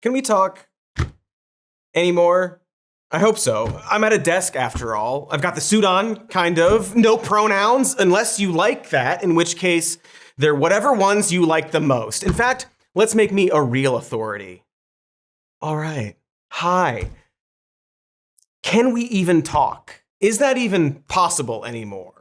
Can we talk anymore? I hope so. I'm at a desk after all. I've got the suit on, kind of. No pronouns, unless you like that, in which case they're whatever ones you like the most. In fact, let's make me a real authority. All right. Hi. Can we even talk? Is that even possible anymore?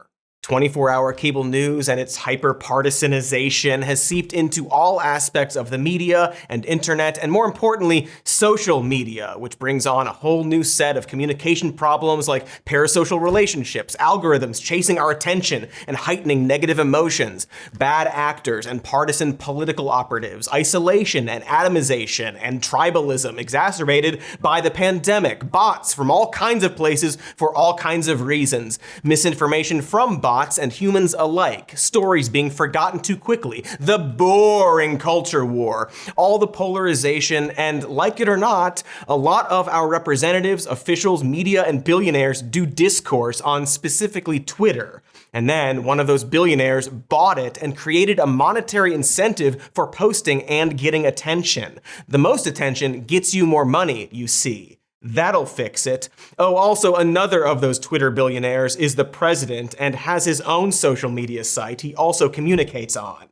24-hour cable news and its hyper-partisanization has seeped into all aspects of the media and internet, and more importantly, social media, which brings on a whole new set of communication problems like parasocial relationships, algorithms chasing our attention and heightening negative emotions, bad actors and partisan political operatives, isolation and atomization, and tribalism exacerbated by the pandemic, bots from all kinds of places for all kinds of reasons, misinformation from bots and humans alike, stories being forgotten too quickly, the boring culture war, all the polarization, and like it or not, a lot of our representatives, officials, media, and billionaires do discourse on specifically Twitter. And then one of those billionaires bought it and created a monetary incentive for posting and getting attention. The most attention gets you more money, you see. That'll fix it. Oh, also another of those Twitter billionaires is the president and has his own social media site he also communicates on.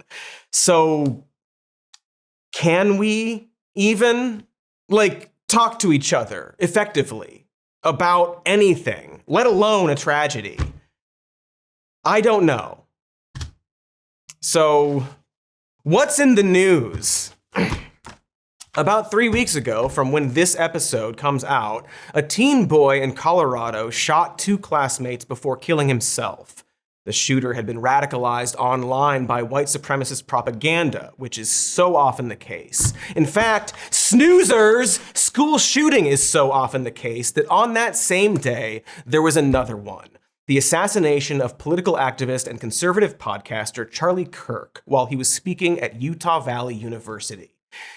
So, can we even, talk to each other effectively about anything, let alone a tragedy? I don't know. So, what's in the news? About 3 weeks ago, from when this episode comes out, a teen boy in Colorado shot 2 classmates before killing himself. The shooter had been radicalized online by white supremacist propaganda, which is so often the case. In fact, snoozers, school shooting is so often the case that on that same day, there was another one. The assassination of political activist and conservative podcaster Charlie Kirk while he was speaking at Utah Valley University.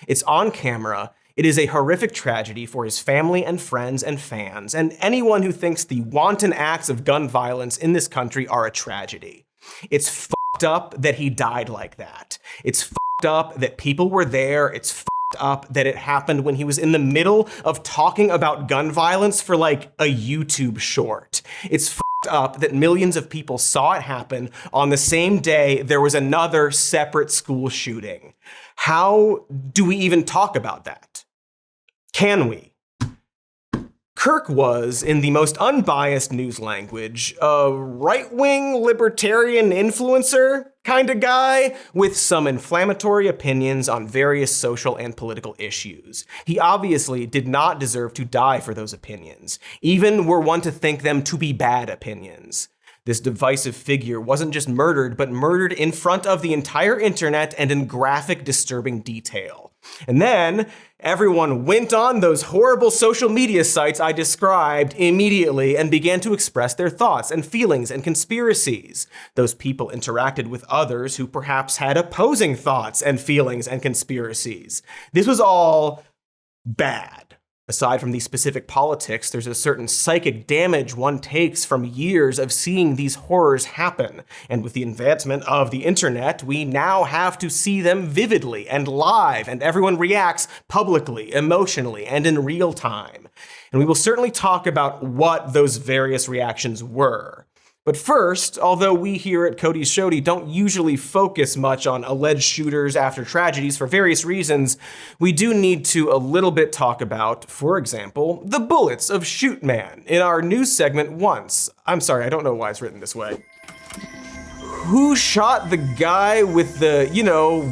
It's on camera. It is a horrific tragedy for his family and friends and fans, and anyone who thinks the wanton acts of gun violence in this country are a tragedy. It's fucked up that he died like that. It's fucked up that people were there. It's fucked up that it happened when he was in the middle of talking about gun violence for a YouTube short. It's fucked up that millions of people saw it happen on the same day there was another separate school shooting. How do we even talk about that? Can we? Kirk was, in the most unbiased news language, a right-wing libertarian influencer kind of guy with some inflammatory opinions on various social and political issues. He obviously did not deserve to die for those opinions, even were one to think them to be bad opinions. This divisive figure wasn't just murdered, but murdered in front of the entire internet and in graphic, disturbing detail. And then everyone went on those horrible social media sites I described immediately and began to express their thoughts and feelings and conspiracies. Those people interacted with others who perhaps had opposing thoughts and feelings and conspiracies. This was all bad. Aside from the specific politics, there's a certain psychic damage one takes from years of seeing these horrors happen. And with the advancement of the internet, we now have to see them vividly and live, and everyone reacts publicly, emotionally, and in real time. And we will certainly talk about what those various reactions were. But first, although we here at Cody's Shody don't usually focus much on alleged shooters after tragedies for various reasons, we do need to a little bit talk about, for example, the bullets of Shoot Man in our news segment once. I'm sorry, I don't know why it's written this way. Who shot the guy with the,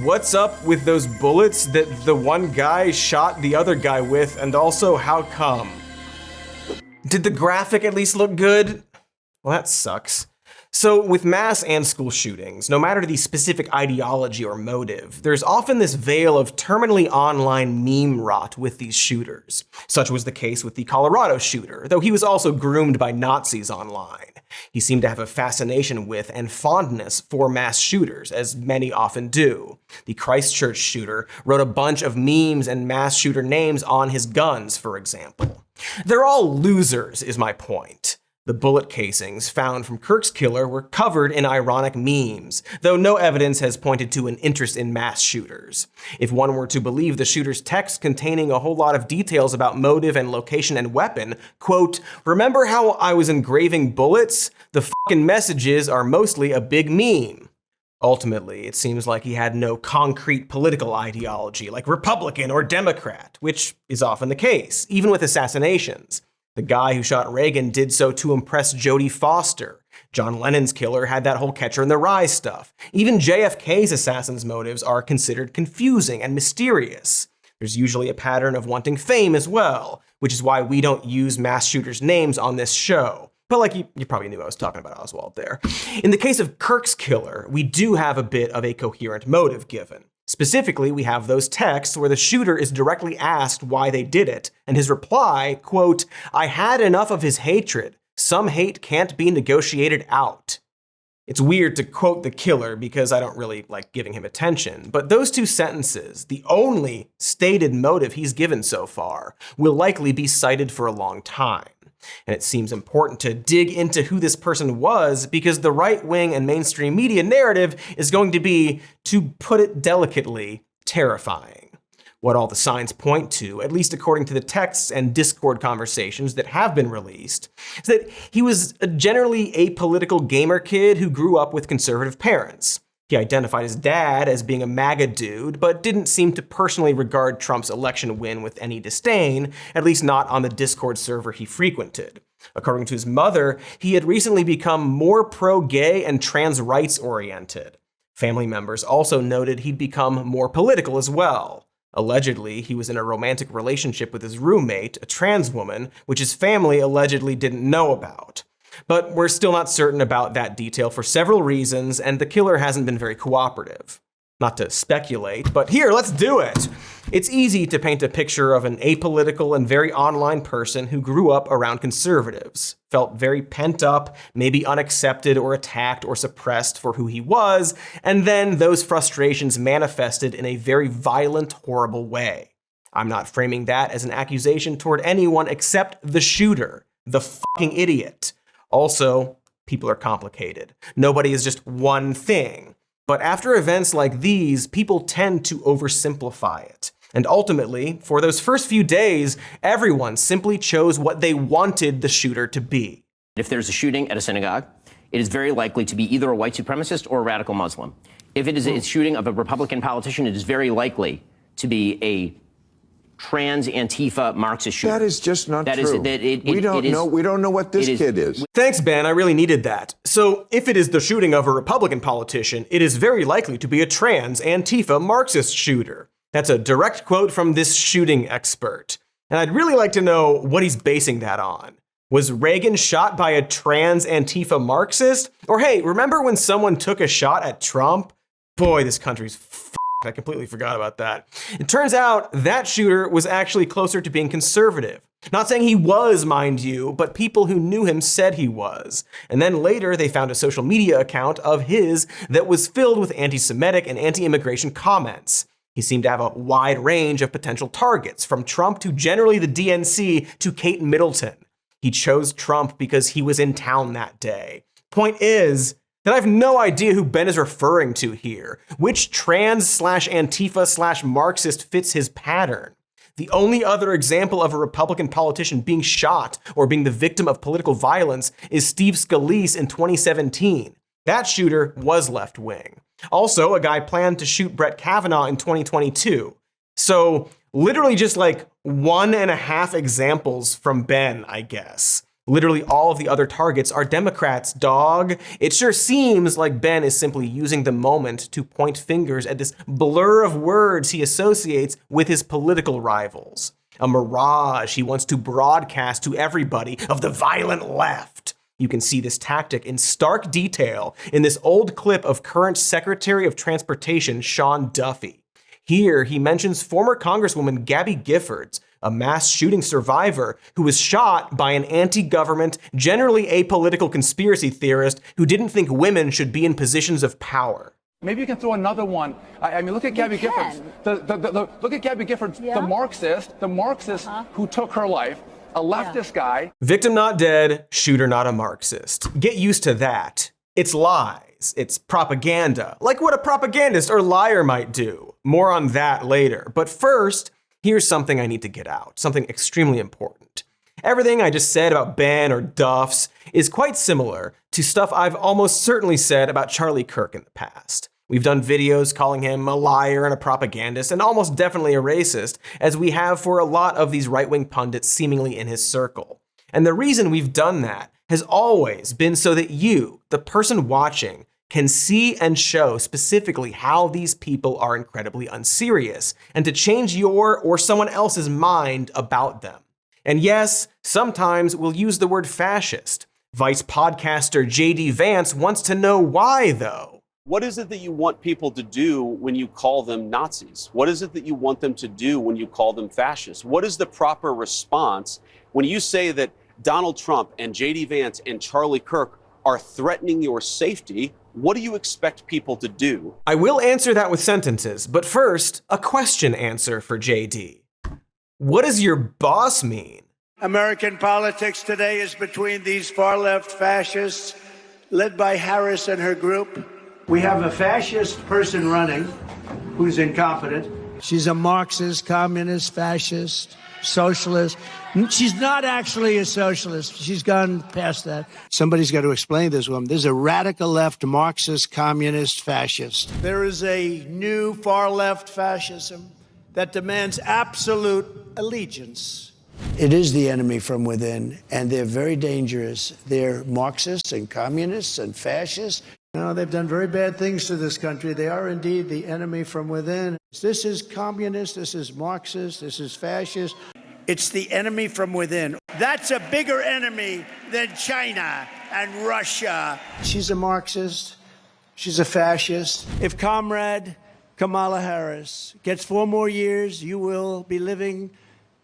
what's up with those bullets that the one guy shot the other guy with, and also how come? Did the graphic at least look good? Well, that sucks. So with mass and school shootings, no matter the specific ideology or motive, there's often this veil of terminally online meme rot with these shooters. Such was the case with the Colorado shooter, though he was also groomed by Nazis online. He seemed to have a fascination with and fondness for mass shooters, as many often do. The Christchurch shooter wrote a bunch of memes and mass shooter names on his guns, for example. They're all losers, is my point. The bullet casings found from Kirk's killer were covered in ironic memes, though no evidence has pointed to an interest in mass shooters. If one were to believe the shooter's text containing a whole lot of details about motive and location and weapon, quote, "Remember how I was engraving bullets? The fucking messages are mostly a big meme." Ultimately, it seems like he had no concrete political ideology like Republican or Democrat, which is often the case, even with assassinations. The guy who shot Reagan did so to impress Jodie Foster. John Lennon's killer had that whole Catcher in the Rye stuff. Even JFK's assassin's motives are considered confusing and mysterious. There's usually a pattern of wanting fame as well, which is why we don't use mass shooters' names on this show. But like you probably knew I was talking about Oswald there. In the case of Kirk's killer, we do have a bit of a coherent motive given. Specifically, we have those texts where the shooter is directly asked why they did it, and his reply, quote, "I had enough of his hatred. Some hate can't be negotiated out." It's weird to quote the killer because I don't really like giving him attention, but those two sentences, the only stated motive he's given so far, will likely be cited for a long time. And it seems important to dig into who this person was because the right-wing and mainstream media narrative is going to be, to put it delicately, terrifying. What all the signs point to, at least according to the texts and Discord conversations that have been released, is that he was a generally apolitical gamer kid who grew up with conservative parents. He identified his dad as being a MAGA dude, but didn't seem to personally regard Trump's election win with any disdain, at least not on the Discord server he frequented. According to his mother, he had recently become more pro-gay and trans rights oriented. Family members also noted he'd become more political as well. Allegedly, he was in a romantic relationship with his roommate, a trans woman, which his family allegedly didn't know about. But we're still not certain about that detail for several reasons, and the killer hasn't been very cooperative. Not to speculate, but here, let's do it! It's easy to paint a picture of an apolitical and very online person who grew up around conservatives, felt very pent up, maybe unaccepted or attacked or suppressed for who he was, and then those frustrations manifested in a very violent, horrible way. I'm not framing that as an accusation toward anyone except the shooter, the fucking idiot. Also, people are complicated. Nobody is just one thing. But after events like these, people tend to oversimplify it. And ultimately, for those first few days, everyone simply chose what they wanted the shooter to be. If there's a shooting at a synagogue, it is very likely to be either a white supremacist or a radical Muslim. If it is a shooting of a Republican politician, it is very likely to be a trans Antifa Marxist shooter. That is just not true. We don't know what this kid is. Thanks, Ben. I really needed that. So if it is the shooting of a Republican politician, it is very likely to be a trans Antifa Marxist shooter. That's a direct quote from this shooting expert. And I'd really like to know what he's basing that on. Was Reagan shot by a trans Antifa Marxist? Or hey, remember when someone took a shot at Trump? Boy, this country's I completely forgot about that. It turns out that shooter was actually closer to being conservative. Not saying he was, mind you, but people who knew him said he was. And then later they found a social media account of his that was filled with anti-Semitic and anti-immigration comments. He seemed to have a wide range of potential targets, from Trump to generally the DNC to Kate Middleton. He chose Trump because he was in town that day. Point is that I have no idea who Ben is referring to here. Which trans/Antifa/Marxist fits his pattern? The only other example of a Republican politician being shot or being the victim of political violence is Steve Scalise in 2017. That shooter was left-wing. Also, a guy planned to shoot Brett Kavanaugh in 2022. So literally just like 1.5 examples from Ben, I guess. Literally all of the other targets are Democrats, dog. It sure seems like Ben is simply using the moment to point fingers at this blur of words he associates with his political rivals. A mirage he wants to broadcast to everybody of the violent left. You can see this tactic in stark detail in this old clip of current Secretary of Transportation Sean Duffy. Here, he mentions former Congresswoman Gabby Giffords, a mass shooting survivor who was shot by an anti-government, generally apolitical conspiracy theorist who didn't think women should be in positions of power. Maybe you can throw another one. I mean, look at Gabby Giffords. Look at Gabby Giffords, the Marxist who took her life. a leftist guy. Victim not dead, shooter not a Marxist. Get used to that. It's lies. It's propaganda. Like what a propagandist or liar might do. More on that later. But first, here's something I need to get out. Something extremely important. Everything I just said about Ben or Duffs is quite similar to stuff I've almost certainly said about Charlie Kirk in the past. We've done videos calling him a liar and a propagandist and almost definitely a racist, as we have for a lot of these right-wing pundits seemingly in his circle. And the reason we've done that has always been so that you, the person watching, can see and show specifically how these people are incredibly unserious, and to change your or someone else's mind about them. And yes, sometimes we'll use the word fascist. Vice podcaster JD Vance wants to know why, though. What is it that you want people to do when you call them Nazis? What is it that you want them to do when you call them fascists? What is the proper response when you say that Donald Trump and JD Vance and Charlie Kirk are threatening your safety? What do you expect people to do? I will answer that with sentences, but first, a question answer for JD. What does your boss mean? American politics today is between these far-left fascists led by Harris and her group. We have a fascist person running who's incompetent. She's a Marxist, communist, fascist, socialist. She's not actually a socialist. She's gone past that. Somebody's got to explain this woman. There's a radical left Marxist, communist, fascist. There is a new far-left fascism that demands absolute allegiance. It is the enemy from within, and they're very dangerous. They're Marxists and communists and fascists. No, they've done very bad things to this country. They are indeed the enemy from within. This is communist, this is Marxist, this is fascist. It's the enemy from within. That's a bigger enemy than China and Russia. She's a Marxist, she's a fascist. If Comrade Kamala Harris gets 4 more years, you will be living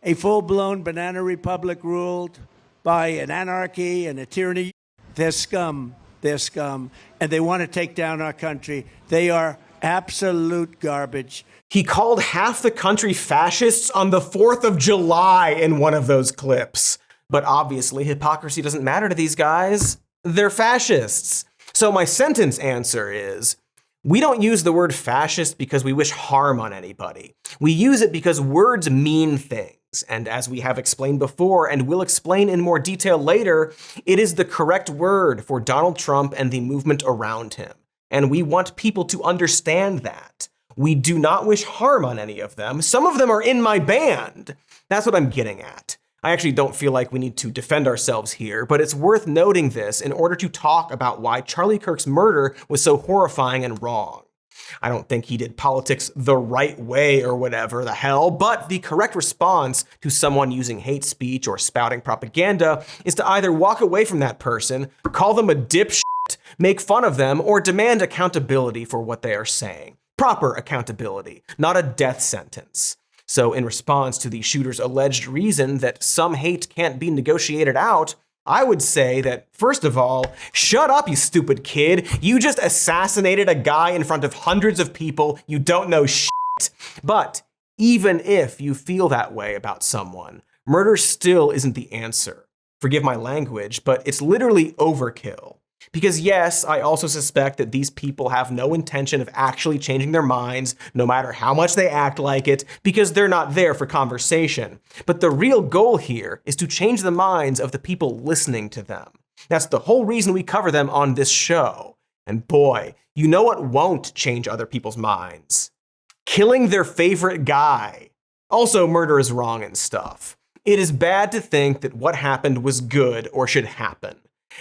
a full-blown banana republic ruled by an anarchy and a tyranny. They're scum. They're scum, and they want to take down our country. They are absolute garbage. He called half the country fascists on the 4th of July in one of those clips. But obviously, hypocrisy doesn't matter to these guys. They're fascists. So my sentence answer is, we don't use the word fascist because we wish harm on anybody. We use it because words mean things. And as we have explained before and will explain in more detail later, it is the correct word for Donald Trump and the movement around him. And we want people to understand that. We do not wish harm on any of them. Some of them are in my band. That's what I'm getting at. I actually don't feel like we need to defend ourselves here, but it's worth noting this in order to talk about why Charlie Kirk's murder was so horrifying and wrong. I don't think he did politics the right way or whatever the hell, but the correct response to someone using hate speech or spouting propaganda is to either walk away from that person, call them a dipshit, make fun of them, or demand accountability for what they are saying. Proper accountability, not a death sentence. So in response to the shooter's alleged reason that some hate can't be negotiated out, I would say that, first of all, shut up, you stupid kid. You just assassinated a guy in front of hundreds of people. You don't know shit. But even if you feel that way about someone, murder still isn't the answer. Forgive my language, but it's literally overkill. Because yes, I also suspect that these people have no intention of actually changing their minds, no matter how much they act like it, because they're not there for conversation. But the real goal here is to change the minds of the people listening to them. That's the whole reason we cover them on this show. And boy, you know what won't change other people's minds? Killing their favorite guy. Also, murder is wrong and stuff. It is bad to think that what happened was good or should happen.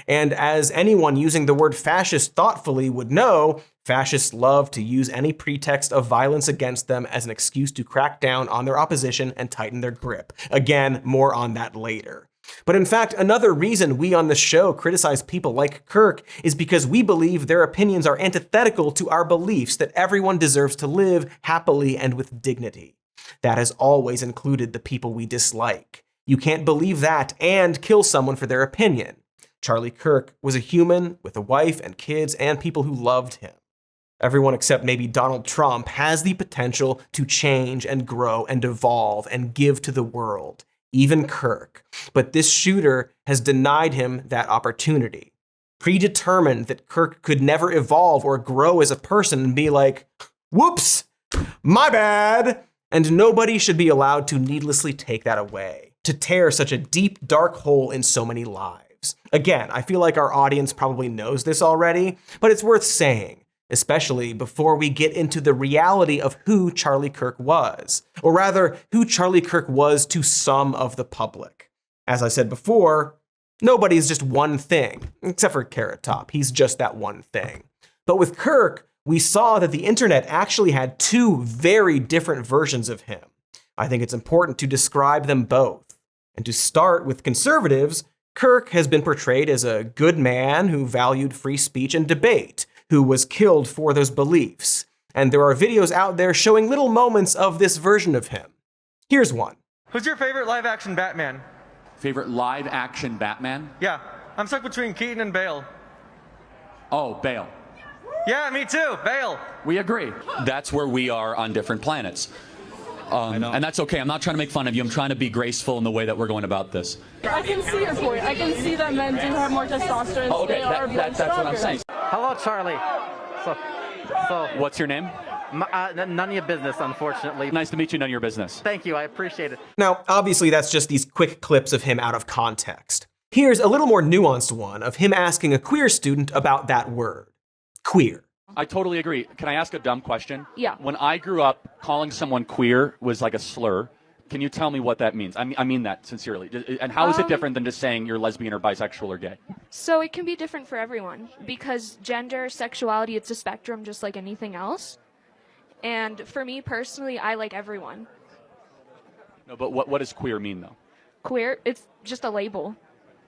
And as anyone using the word fascist thoughtfully would know, fascists love to use any pretext of violence against them as an excuse to crack down on their opposition and tighten their grip. Again, more on that later. But in fact, another reason we on the show criticize people like Kirk is because we believe their opinions are antithetical to our beliefs that everyone deserves to live happily and with dignity. That has always included the people we dislike. You can't believe that and kill someone for their opinion. Charlie Kirk was a human with a wife and kids and people who loved him. Everyone except maybe Donald Trump has the potential to change and grow and evolve and give to the world. even Kirk. But this shooter has denied him that opportunity. Predetermined that Kirk could never evolve or grow as a person and be like, whoops, my bad. And nobody should be allowed to needlessly take that away, to tear such a deep, dark hole in so many lives. Again, I feel like our audience probably knows this already, but it's worth saying, especially before we get into the reality of who Charlie Kirk was, or rather, who Charlie Kirk was to some of the public. As I said before, nobody's just one thing, except for Carrot Top. He's just that one thing. But with Kirk, we saw that the internet actually had two very different versions of him. I think it's important to describe them both. And to start with conservatives, Kirk has been portrayed as a good man who valued free speech and debate, who was killed for those beliefs. And there are videos out there showing little moments of this version of him. Here's one. Who's your favorite live-action Batman? Favorite live-action Batman? Yeah, I'm stuck between Keaton and Bale. Oh, Bale. Yeah, me too, Bale. We agree. That's where we are on different planets. And that's okay. I'm not trying to make fun of you. I'm trying to be graceful in the way that we're going about this. I can see your point. I can see that men do have more testosterone. Oh, okay, that's what I'm saying. Hello, Charlie. So what's your name? None of your business, unfortunately. Nice to meet you, none of your business. Thank you, I appreciate it. Now, obviously, that's just these quick clips of him out of context. Here's a little more nuanced one of him asking a queer student about that word. Queer. I totally agree. Can I ask a dumb question? Yeah. When I grew up, calling someone queer was like a slur. Can you tell me what that means? I mean that sincerely. And how is it different than just saying you're lesbian or bisexual or gay? So it can be different for everyone because gender, sexuality, it's a spectrum just like anything else. And for me personally, I like everyone. No, but what does queer mean though? Queer, it's just a label.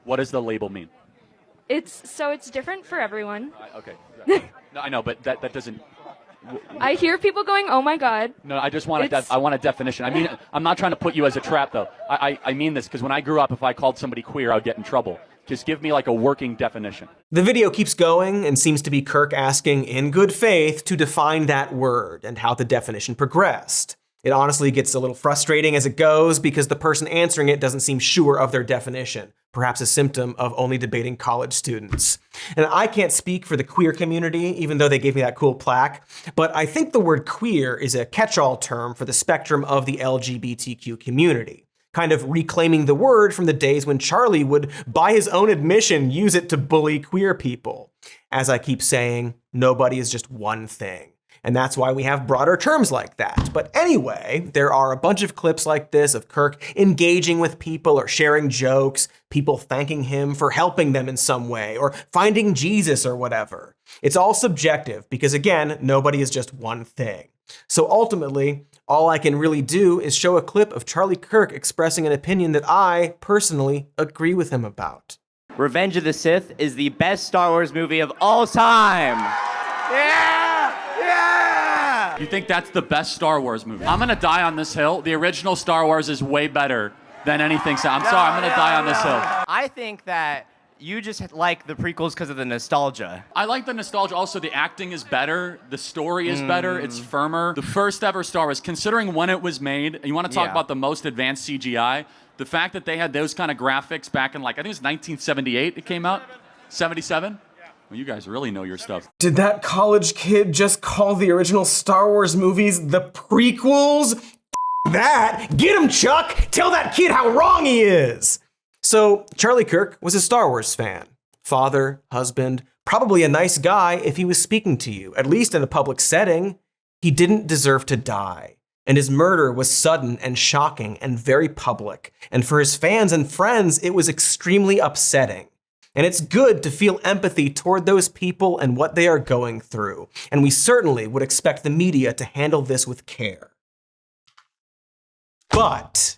What does the label mean? It's different for everyone. Okay. Yeah. No, I know, but that doesn't. I hear people going, "Oh my God." No, I just want I want a definition. I mean, I'm not trying to put you as a trap though. I mean this because when I grew up, if I called somebody queer, I would get in trouble. Just give me like a working definition. The video keeps going and seems to be Kirk asking in good faith to define that word and how the definition progressed. It honestly gets a little frustrating as it goes because the person answering it doesn't seem sure of their definition, perhaps a symptom of only debating college students. And I can't speak for the queer community, even though they gave me that cool plaque, but I think the word queer is a catch-all term for the spectrum of the LGBTQ community, kind of reclaiming the word from the days when Charlie would, by his own admission, use it to bully queer people. As I keep saying, nobody is just one thing. And that's why we have broader terms like that. But anyway, there are a bunch of clips like this of Kirk engaging with people or sharing jokes, people thanking him for helping them in some way, or finding Jesus or whatever. It's all subjective because, again, nobody is just one thing. So ultimately, all I can really do is show a clip of Charlie Kirk expressing an opinion that I, personally, agree with him about. Revenge of the Sith is the best Star Wars movie of all time. Yeah! Yeah! You think that's the best Star Wars movie? I'm gonna die on this hill. The original Star Wars is way better than anything. So I'm sorry, I'm gonna die on this hill. I think that you just like the prequels because of the nostalgia. I like the nostalgia. Also, the acting is better. The story is better. It's firmer. The first ever Star Wars, considering when it was made, you want to talk about the most advanced CGI, the fact that they had those kind of graphics back in, like, I think it was 1978 it came out? 77? Well, you guys really know your stuff. Did that college kid just call the original Star Wars movies the prequels? That! Get him, Chuck! Tell that kid how wrong he is! So, Charlie Kirk was a Star Wars fan. Father, husband, probably a nice guy if he was speaking to you, at least in a public setting. He didn't deserve to die. And his murder was sudden and shocking and very public. And for his fans and friends, it was extremely upsetting. And it's good to feel empathy toward those people and what they are going through. And we certainly would expect the media to handle this with care. But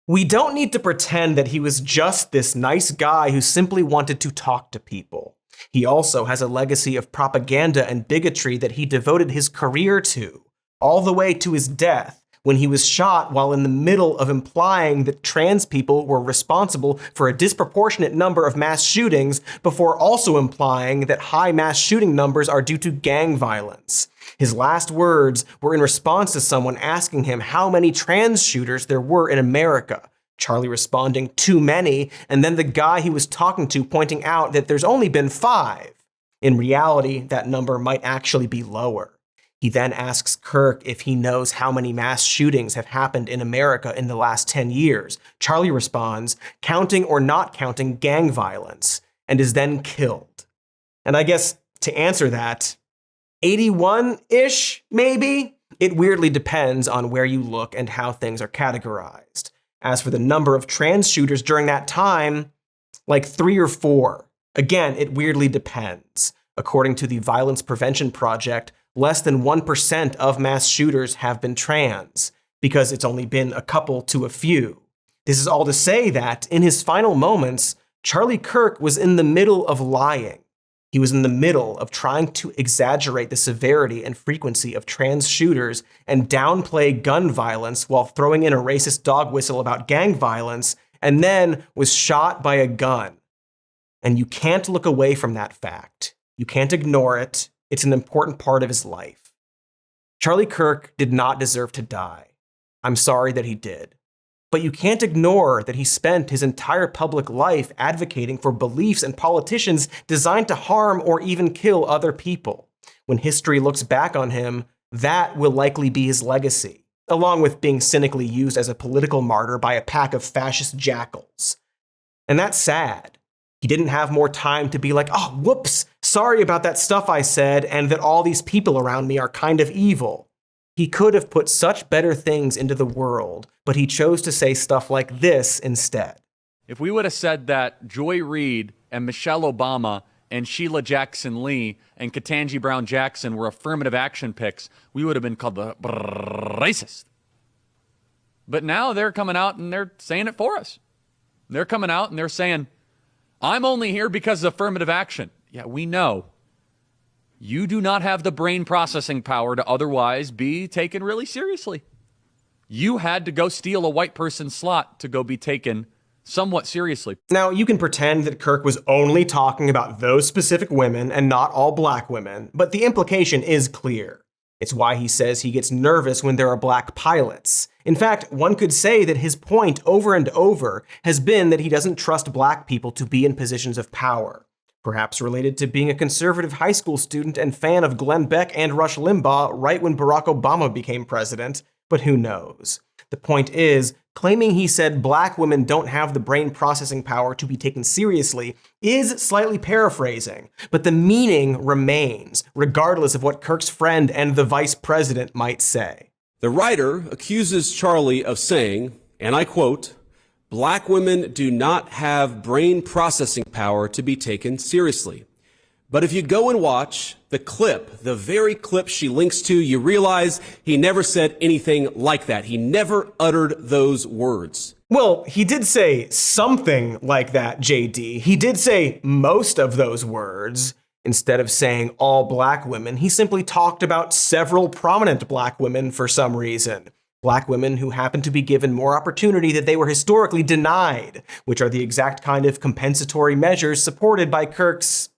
we don't need to pretend that he was just this nice guy who simply wanted to talk to people. He also has a legacy of propaganda and bigotry that he devoted his career to, all the way to his death, when he was shot while in the middle of implying that trans people were responsible for a disproportionate number of mass shootings, before also implying that high mass shooting numbers are due to gang violence. His last words were in response to someone asking him how many trans shooters there were in America, Charlie responding, too many, and then the guy he was talking to pointing out that there's only been 5. In reality, that number might actually be lower. He then asks Kirk if he knows how many mass shootings have happened in America in the last 10 years. Charlie responds, counting or not counting gang violence, and is then killed. And I guess to answer that, 81-ish, maybe? It weirdly depends on where you look and how things are categorized. As for the number of trans shooters during that time, like 3 or 4. Again, it weirdly depends. According to the Violence Prevention Project, less than 1% of mass shooters have been trans, because it's only been a couple to a few. This is all to say that, in his final moments, Charlie Kirk was in the middle of lying. He was in the middle of trying to exaggerate the severity and frequency of trans shooters and downplay gun violence while throwing in a racist dog whistle about gang violence, and then was shot by a gun. And you can't look away from that fact. You can't ignore it. It's an important part of his life. Charlie Kirk did not deserve to die. I'm sorry that he did. But you can't ignore that he spent his entire public life advocating for beliefs and politicians designed to harm or even kill other people. When history looks back on him, that will likely be his legacy, along with being cynically used as a political martyr by a pack of fascist jackals. And that's sad. He didn't have more time to be like, oh, whoops, sorry about that stuff I said, and that all these people around me are kind of evil. He could have put such better things into the world, but he chose to say stuff like this instead. If we would have said that Joy Reid and Michelle Obama and Sheila Jackson Lee and Ketanji Brown Jackson were affirmative action picks, we would have been called the racist. But now they're coming out and they're saying it for us. They're coming out and they're saying, I'm only here because of affirmative action. Yeah, we know. You do not have the brain processing power to otherwise be taken really seriously. You had to go steal a white person's slot to go be taken somewhat seriously. Now, you can pretend that Kirk was only talking about those specific women and not all black women, but the implication is clear. It's why he says he gets nervous when there are black pilots. In fact, one could say that his point over and over has been that he doesn't trust black people to be in positions of power. Perhaps related to being a conservative high school student and fan of Glenn Beck and Rush Limbaugh right when Barack Obama became president, but who knows? The point is, claiming he said black women don't have the brain processing power to be taken seriously is slightly paraphrasing, but the meaning remains, regardless of what Kirk's friend and the vice president might say. The writer accuses Charlie of saying, and I quote, black women do not have brain processing power to be taken seriously. But if you go and watch the clip, the very clip she links to, you realize he never said anything like that. He never uttered those words. Well, he did say something like that, JD. He did say most of those words. Instead of saying all black women, he simply talked about several prominent black women for some reason. Black women who happen to be given more opportunity that they were historically denied, which are the exact kind of compensatory measures supported by Kirk's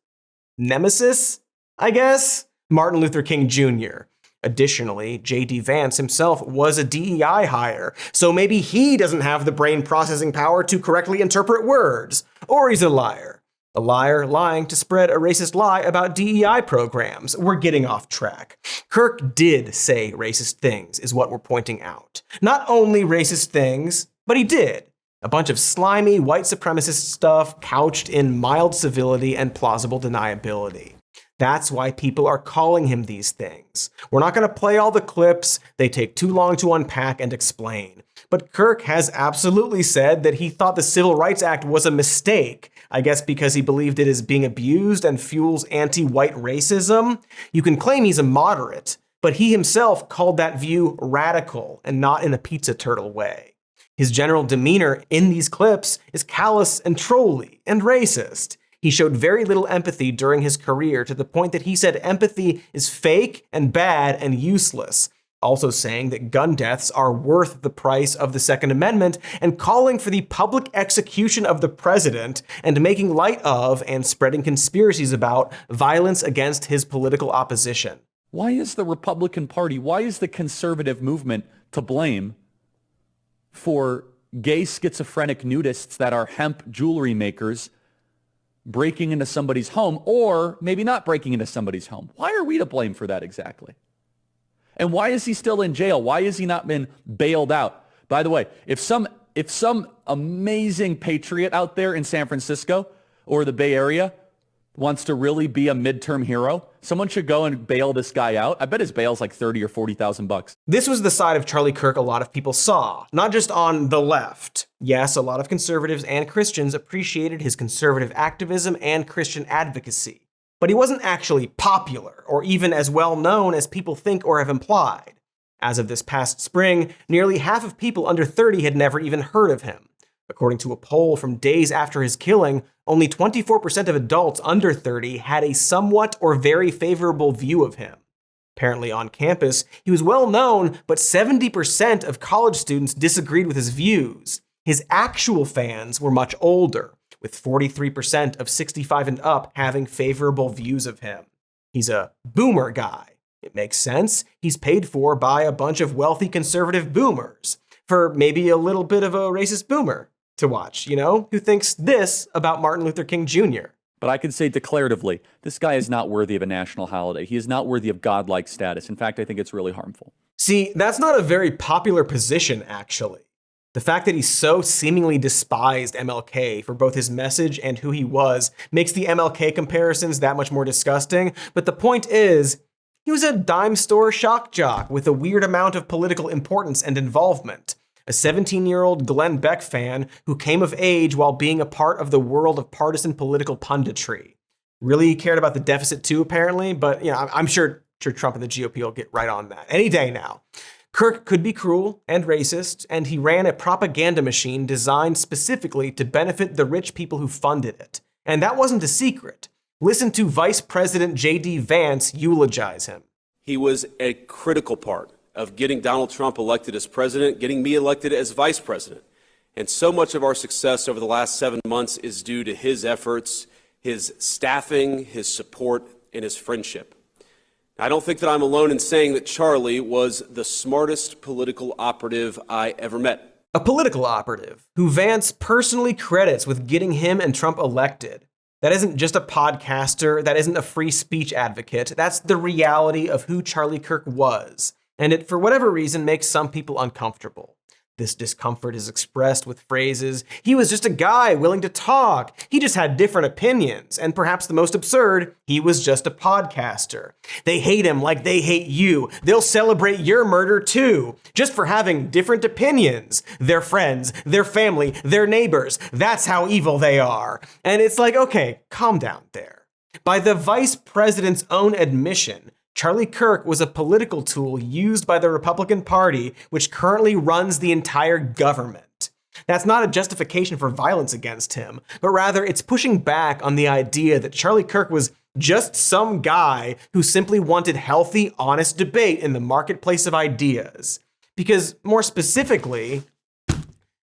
nemesis, I guess, Martin Luther King Jr. Additionally, J.D. Vance himself was a DEI hire, so maybe he doesn't have the brain processing power to correctly interpret words, or he's a liar. A liar lying to spread a racist lie about DEI programs. We're getting off track. Kirk did say racist things, is what we're pointing out. Not only racist things, but he did. A bunch of slimy white supremacist stuff couched in mild civility and plausible deniability. That's why people are calling him these things. We're not going to play all the clips. They take too long to unpack and explain. But Kirk has absolutely said that he thought the Civil Rights Act was a mistake, I guess because he believed it is being abused and fuels anti-white racism. You can claim he's a moderate, but he himself called that view radical and not in a pizza turtle way. His general demeanor in these clips is callous and trolly and racist. He showed very little empathy during his career to the point that he said empathy is fake and bad and useless, also saying that gun deaths are worth the price of the Second Amendment and calling for the public execution of the president and making light of and spreading conspiracies about violence against his political opposition. Why is the Republican Party, why is the conservative movement to blame for gay schizophrenic nudists that are hemp jewelry makers breaking into somebody's home, or maybe not breaking into somebody's home. Why are we to blame for that exactly? And why is he still in jail? Why has he not been bailed out? By the way, if some amazing patriot out there in San Francisco or the Bay Area wants to really be a midterm hero, someone should go and bail this guy out. I bet his bail's like $30,000 or $40,000. This was the side of Charlie Kirk a lot of people saw, not just on the left. Yes, a lot of conservatives and Christians appreciated his conservative activism and Christian advocacy. But he wasn't actually popular, or even as well known as people think or have implied. As of this past spring, nearly half of people under 30 had never even heard of him. According to a poll from days after his killing, only 24% of adults under 30 had a somewhat or very favorable view of him. Apparently on campus, he was well known, but 70% of college students disagreed with his views. His actual fans were much older, with 43% of 65 and up having favorable views of him. He's a boomer guy. It makes sense. He's paid for by a bunch of wealthy conservative boomers, for maybe a little bit of a racist boomer to watch, who thinks this about Martin Luther King Jr. But I can say declaratively, this guy is not worthy of a national holiday. He is not worthy of godlike status. In fact, I think it's really harmful. See, that's not a very popular position, actually. The fact that he so seemingly despised MLK for both his message and who he was makes the MLK comparisons that much more disgusting. But the point is, he was a dime store shock jock with a weird amount of political importance and involvement. A 17-year-old Glenn Beck fan who came of age while being a part of the world of partisan political punditry. Really cared about the deficit too, apparently, but I'm sure Trump and the GOP will get right on that any day now. Kirk could be cruel and racist, and he ran a propaganda machine designed specifically to benefit the rich people who funded it. And that wasn't a secret. Listen to Vice President J.D. Vance eulogize him. He was a critical part of getting Donald Trump elected as president, getting me elected as vice president. And so much of our success over the last 7 months is due to his efforts, his staffing, his support, and his friendship. I don't think that I'm alone in saying that Charlie was the smartest political operative I ever met. A political operative who Vance personally credits with getting him and Trump elected. That isn't just a podcaster, that isn't a free speech advocate, that's the reality of who Charlie Kirk was. And it, for whatever reason, makes some people uncomfortable. This discomfort is expressed with phrases, he was just a guy willing to talk, he just had different opinions, and perhaps the most absurd, he was just a podcaster. They hate him like they hate you. They'll celebrate your murder too, just for having different opinions. Their friends, their family, their neighbors, that's how evil they are. And it's like, okay, calm down there. By the vice president's own admission, Charlie Kirk was a political tool used by the Republican Party, which currently runs the entire government. That's not a justification for violence against him, but rather it's pushing back on the idea that Charlie Kirk was just some guy who simply wanted healthy, honest debate in the marketplace of ideas. Because more specifically,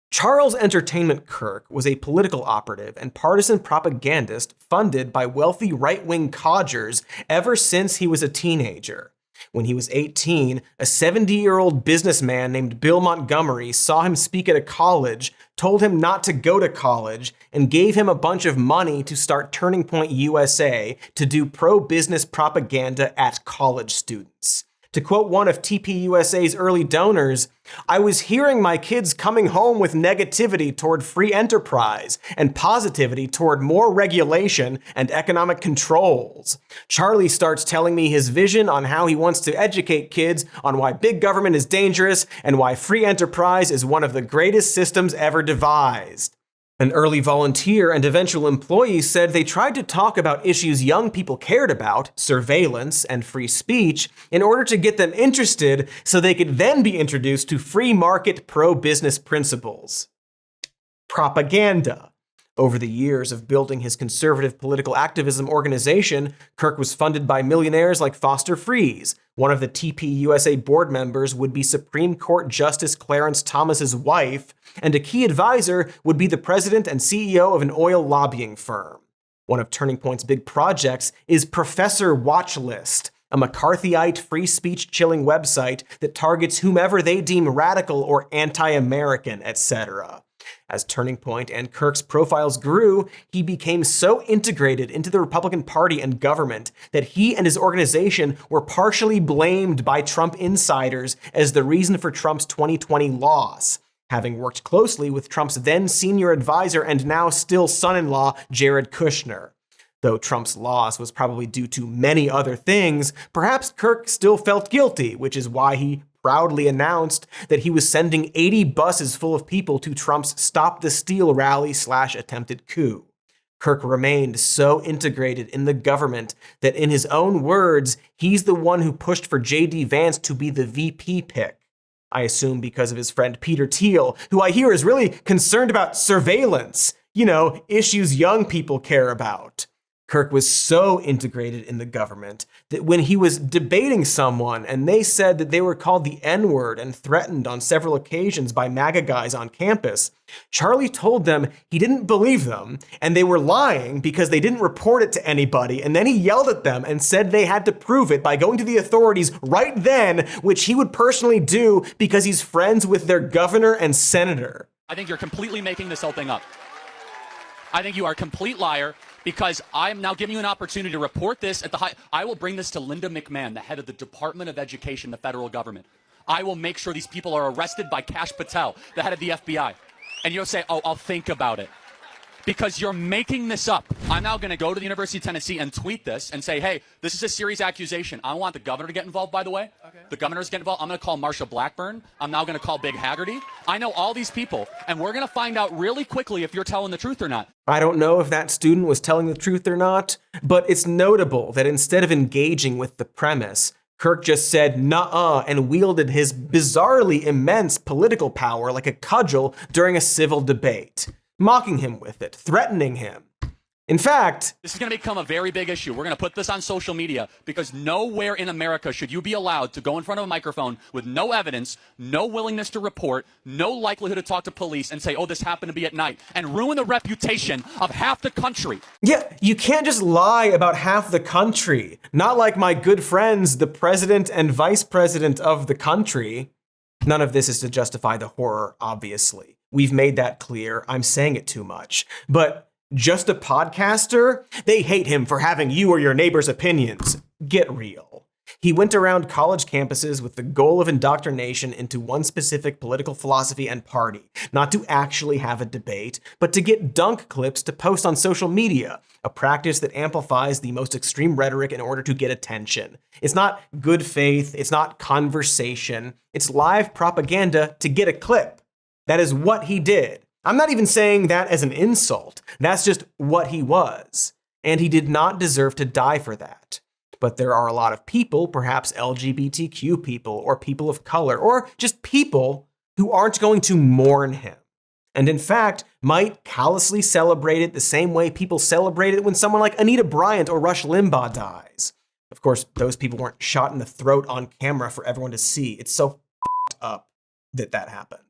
Charles Entertainment Kirk was a political operative and partisan propagandist funded by wealthy right-wing codgers ever since he was a teenager. When he was 18, a 70-year-old businessman named Bill Montgomery saw him speak at a college, told him not to go to college, and gave him a bunch of money to start Turning Point USA to do pro-business propaganda at college students. To quote one of TPUSA's early donors, I was hearing my kids coming home with negativity toward free enterprise and positivity toward more regulation and economic controls. Charlie starts telling me his vision on how he wants to educate kids on why big government is dangerous and why free enterprise is one of the greatest systems ever devised. An early volunteer and eventual employee said they tried to talk about issues young people cared about, surveillance and free speech, in order to get them interested so they could then be introduced to free market pro-business principles. Propaganda. Over the years of building his conservative political activism organization, Kirk was funded by millionaires like Foster Friess. One of the TPUSA board members would be Supreme Court Justice Clarence Thomas's wife, and a key advisor would be the president and CEO of an oil lobbying firm. One of Turning Point's big projects is Professor Watch List, a McCarthyite free speech chilling website that targets whomever they deem radical or anti-American, etc. As Turning Point and Kirk's profiles grew, he became so integrated into the Republican Party and government that he and his organization were partially blamed by Trump insiders as the reason for Trump's 2020 loss, having worked closely with Trump's then senior advisor and now still son-in-law, Jared Kushner. Though Trump's loss was probably due to many other things, perhaps Kirk still felt guilty, which is why he proudly announced that he was sending 80 buses full of people to Trump's Stop the Steal rally / attempted coup. Kirk remained so integrated in the government that in his own words, he's the one who pushed for J.D. Vance to be the VP pick. I assume because of his friend Peter Thiel, who I hear is really concerned about surveillance, issues young people care about. Kirk was so integrated in the government that when he was debating someone and they said that they were called the N-word and threatened on several occasions by MAGA guys on campus, Charlie told them he didn't believe them and they were lying because they didn't report it to anybody, and then he yelled at them and said they had to prove it by going to the authorities right then, which he would personally do because he's friends with their governor and senator. I think you're completely making this whole thing up. I think you are a complete liar. Because I am now giving you an opportunity to report this at the I will bring this to Linda McMahon, the head of the Department of Education, the federal government. I will make sure these people are arrested by Kash Patel, the head of the FBI. And you'll say, oh, I'll think about it. Because you're making this up. I'm now going to go to the University of Tennessee and tweet this and say, hey, this is a serious accusation. I want the governor to get involved, by the way. Okay. The governor's get involved. I'm going to call Marsha Blackburn. I'm now going to call Big Haggerty. I know all these people, and we're going to find out really quickly if you're telling the truth or not. I don't know if that student was telling the truth or not, but it's notable that instead of engaging with the premise, Kirk just said nuh-uh and wielded his bizarrely immense political power like a cudgel during a civil debate, mocking him with it, threatening him. In fact, this is going to become a very big issue. We're going to put this on social media because nowhere in America should you be allowed to go in front of a microphone with no evidence, no willingness to report, no likelihood to talk to police and say, oh, this happened to be at night, and ruin the reputation of half the country. Yeah, you can't just lie about half the country. Not like my good friends, the president and vice president of the country. None of this is to justify the horror, obviously. We've made that clear. I'm saying it too much. But just a podcaster? They hate him for having you or your neighbor's opinions. Get real. He went around college campuses with the goal of indoctrination into one specific political philosophy and party, not to actually have a debate, but to get dunk clips to post on social media, a practice that amplifies the most extreme rhetoric in order to get attention. It's not good faith, it's not conversation, it's live propaganda to get a clip. That is what he did. I'm not even saying that as an insult. That's just what he was. And he did not deserve to die for that. But there are a lot of people, perhaps LGBTQ people or people of color, or just people who aren't going to mourn him. And in fact, might callously celebrate it the same way people celebrate it when someone like Anita Bryant or Rush Limbaugh dies. Of course, those people weren't shot in the throat on camera for everyone to see. It's so f***ed up that happened.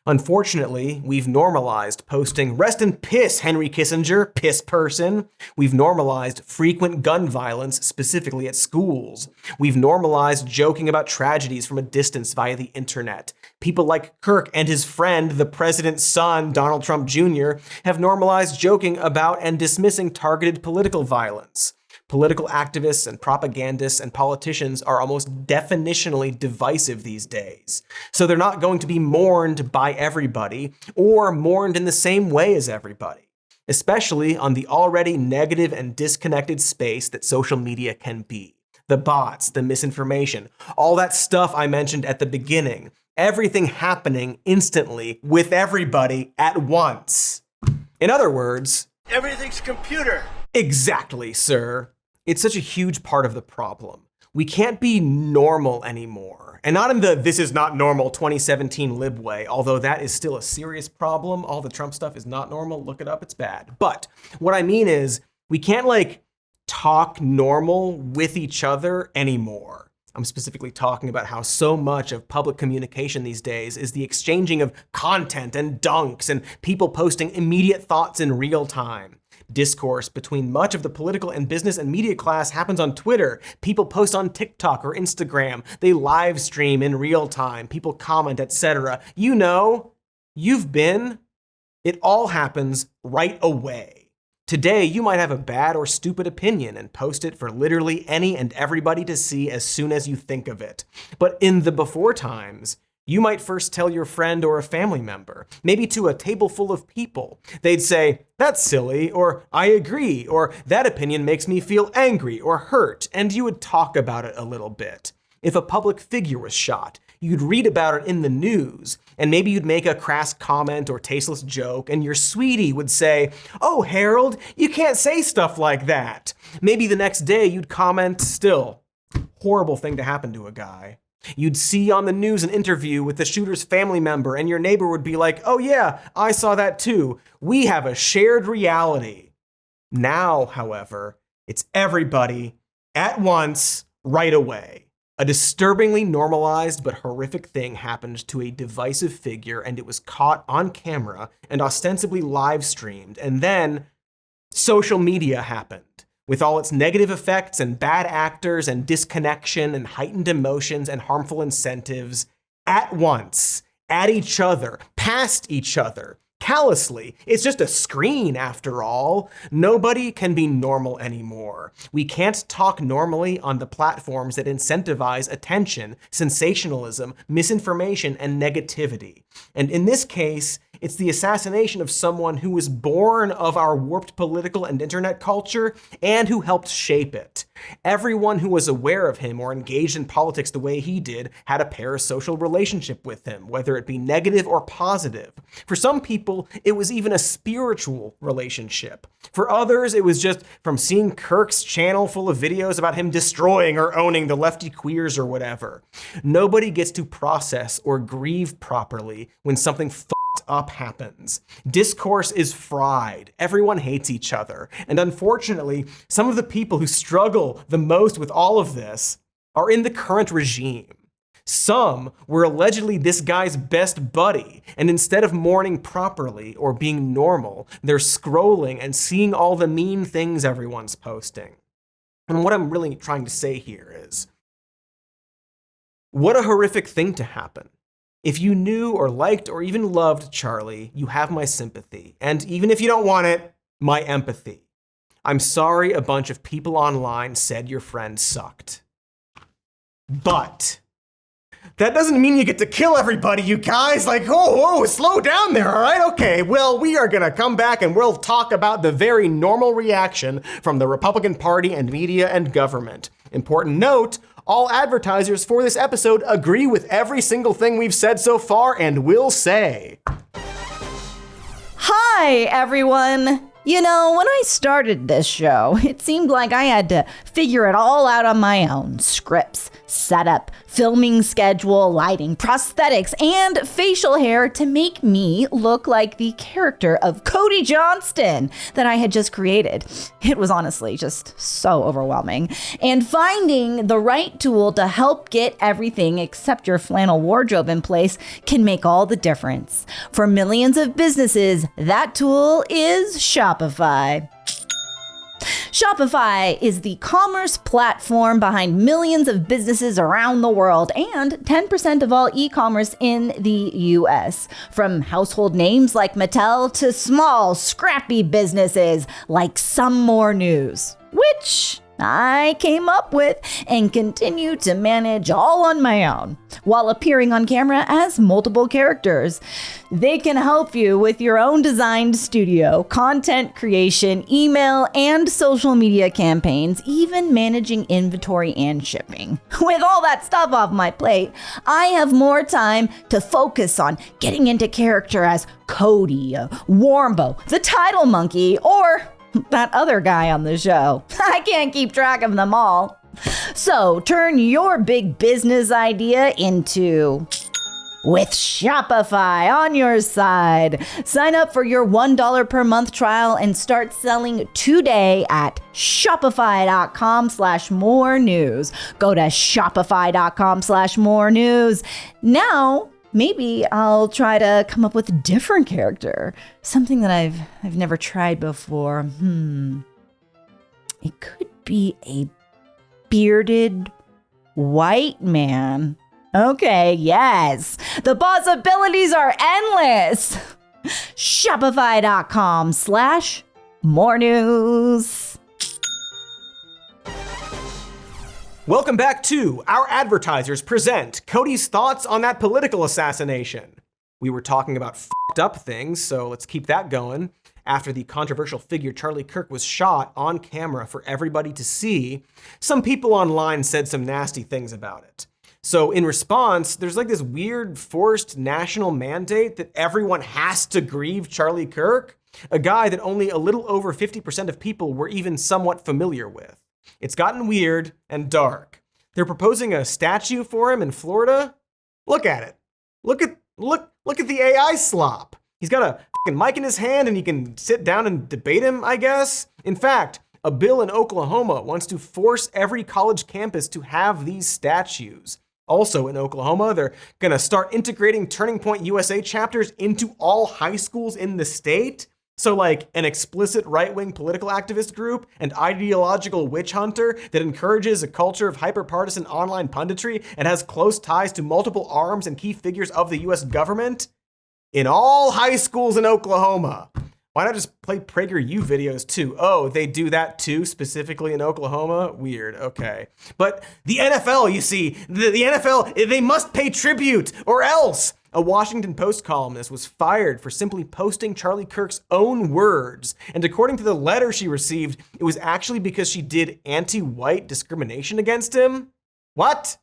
Unfortunately, we've normalized posting "Rest in piss, Henry Kissinger, piss person." We've normalized frequent gun violence, specifically at schools. We've normalized joking about tragedies from a distance via the internet. People like Kirk and his friend, the president's son, Donald Trump Jr., have normalized joking about and dismissing targeted political violence. Political activists and propagandists and politicians are almost definitionally divisive these days. So they're not going to be mourned by everybody or mourned in the same way as everybody, especially on the already negative and disconnected space that social media can be. The bots, the misinformation, all that stuff I mentioned at the beginning, everything happening instantly with everybody at once. In other words, everything's computer. Exactly, sir. It's such a huge part of the problem. We can't be normal anymore. And not in the "this is not normal" 2017 lib way, although that is still a serious problem. All the Trump stuff is not normal. Look it up, it's bad. But what I mean is, we can't talk normal with each other anymore. I'm specifically talking about how so much of public communication these days is the exchanging of content and dunks and people posting immediate thoughts in real time. Discourse between much of the political and business and media class happens on Twitter. People post on TikTok or Instagram. They live stream in real time. People comment, etc. You know, you've been. It all happens right away. Today, you might have a bad or stupid opinion and post it for literally any and everybody to see as soon as you think of it. But in the before times, you might first tell your friend or a family member, maybe to a table full of people. They'd say, "That's silly," or "I agree," or "That opinion makes me feel angry or hurt," and you would talk about it a little bit. If a public figure was shot, you'd read about it in the news, and maybe you'd make a crass comment or tasteless joke, and your sweetie would say, "Oh, Harold, you can't say stuff like that." Maybe the next day you'd comment, "Still, horrible thing to happen to a guy." You'd see on the news an interview with the shooter's family member, and your neighbor would be like, "Oh yeah, I saw that too. We have a shared reality." Now, however, it's everybody at once, right away. A disturbingly normalized but horrific thing happened to a divisive figure, and it was caught on camera and ostensibly live streamed. And then social media happened, with all its negative effects and bad actors and disconnection and heightened emotions and harmful incentives at once, at each other, past each other, callously. It's just a screen after all. Nobody can be normal anymore. We can't talk normally on the platforms that incentivize attention, sensationalism, misinformation, and negativity. And in this case, it's the assassination of someone who was born of our warped political and internet culture and who helped shape it. Everyone who was aware of him or engaged in politics the way he did had a parasocial relationship with him, whether it be negative or positive. For some people, it was even a spiritual relationship. For others, it was just from seeing Kirk's channel full of videos about him destroying or owning the lefty queers or whatever. Nobody gets to process or grieve properly when something up happens. Discourse is fried. Everyone hates each other. And unfortunately, some of the people who struggle the most with all of this are in the current regime. Some were allegedly this guy's best buddy, and instead of mourning properly or being normal, they're scrolling and seeing all the mean things everyone's posting. And what I'm really trying to say here is, what a horrific thing to happen. If you knew or liked or even loved Charlie, you have my sympathy. And even if you don't want it, my empathy. I'm sorry a bunch of people online said your friend sucked. But that doesn't mean you get to kill everybody, you guys. Like, whoa, slow down there, all right? Okay, well, we are gonna come back and we'll talk about the very normal reaction from the Republican Party and media and government. Important note, all advertisers for this episode agree with every single thing we've said so far and will say. Hi, everyone. You know, when I started this show, it seemed like I had to figure it all out on my own. Scripts, setup, filming schedule, lighting, prosthetics, and facial hair to make me look like the character of Cody Johnston that I had just created. It was honestly just so overwhelming. And finding the right tool to help get everything except your flannel wardrobe in place can make all the difference. For millions of businesses, that tool is Shopify. Shopify is the commerce platform behind millions of businesses around the world and 10% of all e-commerce in the US. From household names like Mattel to small, scrappy businesses like Some More News, which I came up with and continue to manage all on my own while appearing on camera as multiple characters. They can help you with your own designed studio, content creation, email, and social media campaigns, even managing inventory and shipping. With all that stuff off my plate, I have more time to focus on getting into character as Cody, Warmbo, the Title Monkey, or that other guy on the show. I can't keep track of them all. So turn your big business idea into with Shopify on your side. Sign up for your $1 per month trial and start selling today at shopify.com/more news. Go to shopify.com/more news. Now maybe I'll try to come up with a different character. Something that I've never tried before. It could be a bearded white man. Okay, yes. The possibilities are endless. Shopify.com/more news. Welcome back to Our Advertisers Present Cody's thoughts on that political assassination. We were talking about f***ed up things, so let's keep that going. After the controversial figure Charlie Kirk was shot on camera for everybody to see, some people online said some nasty things about it. So in response, there's like this weird forced national mandate that everyone has to grieve Charlie Kirk, a guy that only a little over 50% of people were even somewhat familiar with. It's gotten weird and dark. They're proposing a statue for him in Florida. Look at it. Look at the AI slop. He's got a fucking mic in his hand and you can sit down and debate him, I guess. In fact, a bill in Oklahoma wants to force every college campus to have these statues. Also in Oklahoma, they're gonna start integrating Turning Point USA chapters into all high schools in the state. So like an explicit right-wing political activist group, an ideological witch hunter that encourages a culture of hyper-partisan online punditry and has close ties to multiple arms and key figures of the US government in all high schools in Oklahoma. Why not just play PragerU videos too? Oh, they do that too, specifically in Oklahoma? Weird, okay. But the NFL, you see, the NFL, they must pay tribute or else. A Washington Post columnist was fired for simply posting Charlie Kirk's own words. And according to the letter she received, it was actually because she did anti-white discrimination against him. What?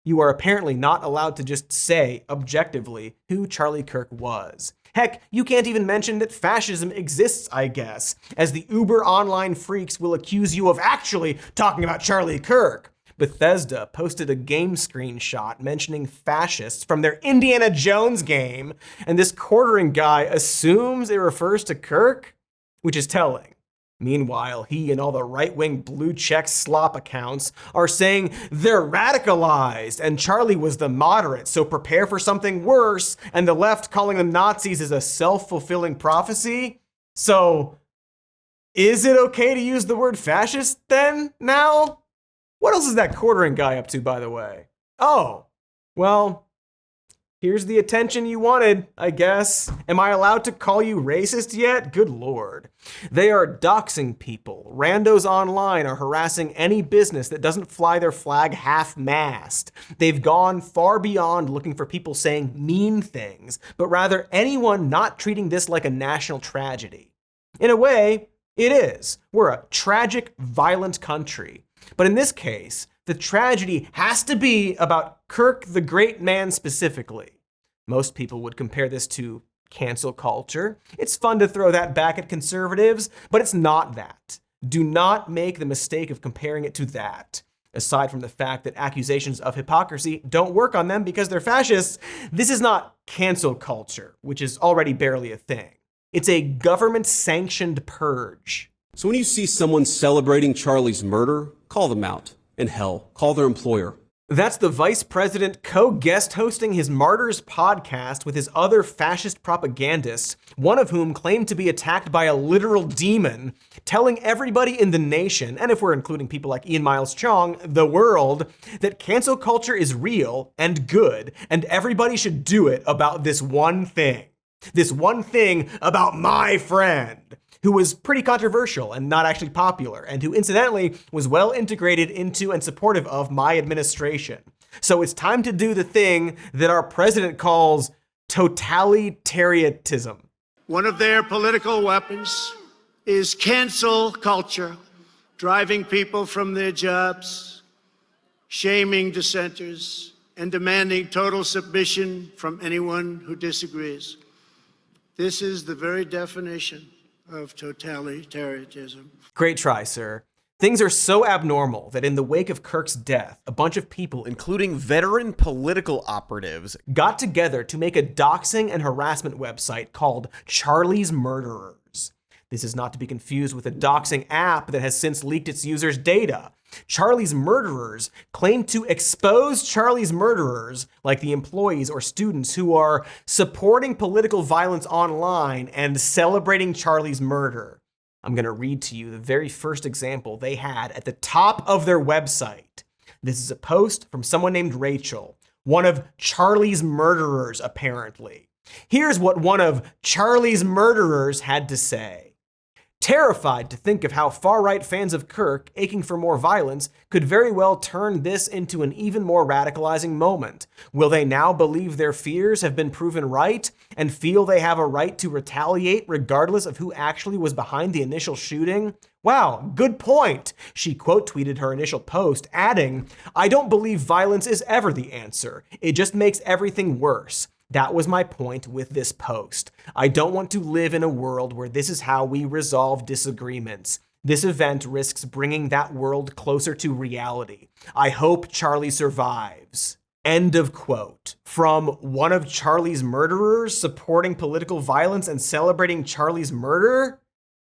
You are apparently not allowed to just say objectively who Charlie Kirk was. Heck, you can't even mention that fascism exists, I guess, as the uber online freaks will accuse you of actually talking about Charlie Kirk. Bethesda posted a game screenshot mentioning fascists from their Indiana Jones game, and this quartering guy assumes it refers to Kirk, which is telling. Meanwhile, he and all the right-wing blue-check slop accounts are saying they're radicalized, and Charlie was the moderate, so prepare for something worse, and the left calling them Nazis is a self-fulfilling prophecy. So, is it okay to use the word fascist then, now? What else is that quartering guy up to, by the way? Oh, well, here's the attention you wanted, I guess. Am I allowed to call you racist yet? Good Lord. They are doxing people. Randos online are harassing any business that doesn't fly their flag half-mast. They've gone far beyond looking for people saying mean things, but rather anyone not treating this like a national tragedy. In a way, it is. We're a tragic, violent country. But in this case, the tragedy has to be about Kirk the great man specifically. Most people would compare this to cancel culture. It's fun to throw that back at conservatives, but it's not that. Do not make the mistake of comparing it to that. Aside from the fact that accusations of hypocrisy don't work on them because they're fascists, this is not cancel culture, which is already barely a thing. It's a government-sanctioned purge. So when you see someone celebrating Charlie's murder, call them out. And hell, call their employer. That's the vice president co-guest hosting his Martyrs podcast with his other fascist propagandists, one of whom claimed to be attacked by a literal demon, telling everybody in the nation, and if we're including people like Ian Miles Chong, the world, that cancel culture is real and good, and everybody should do it about this one thing. This one thing about my friend, who was pretty controversial and not actually popular, and who incidentally was well integrated into and supportive of my administration. So it's time to do the thing that our president calls totalitarianism. One of their political weapons is cancel culture, driving people from their jobs, shaming dissenters, and demanding total submission from anyone who disagrees. This is the very definition of totalitarianism. Great try, sir. Things are so abnormal that in the wake of Kirk's death, a bunch of people, including veteran political operatives, got together to make a doxing and harassment website called Charlie's Murderers. This is not to be confused with a doxing app that has since leaked its users' data. Charlie's murderers claim to expose Charlie's murderers, like the employees or students who are supporting political violence online and celebrating Charlie's murder. I'm going to read to you the very first example they had at the top of their website. This is a post from someone named Rachel, one of Charlie's murderers, apparently. Here's what one of Charlie's murderers had to say. Terrified to think of how far-right fans of Kirk, aching for more violence, could very well turn this into an even more radicalizing moment. Will they now believe their fears have been proven right and feel they have a right to retaliate regardless of who actually was behind the initial shooting? Wow, good point. She quote tweeted her initial post, adding, "I don't believe violence is ever the answer. It just makes everything worse. That was my point with this post. I don't want to live in a world where this is how we resolve disagreements. This event risks bringing that world closer to reality. I hope Charlie survives." End of quote. From one of Charlie's murderers supporting political violence and celebrating Charlie's murder?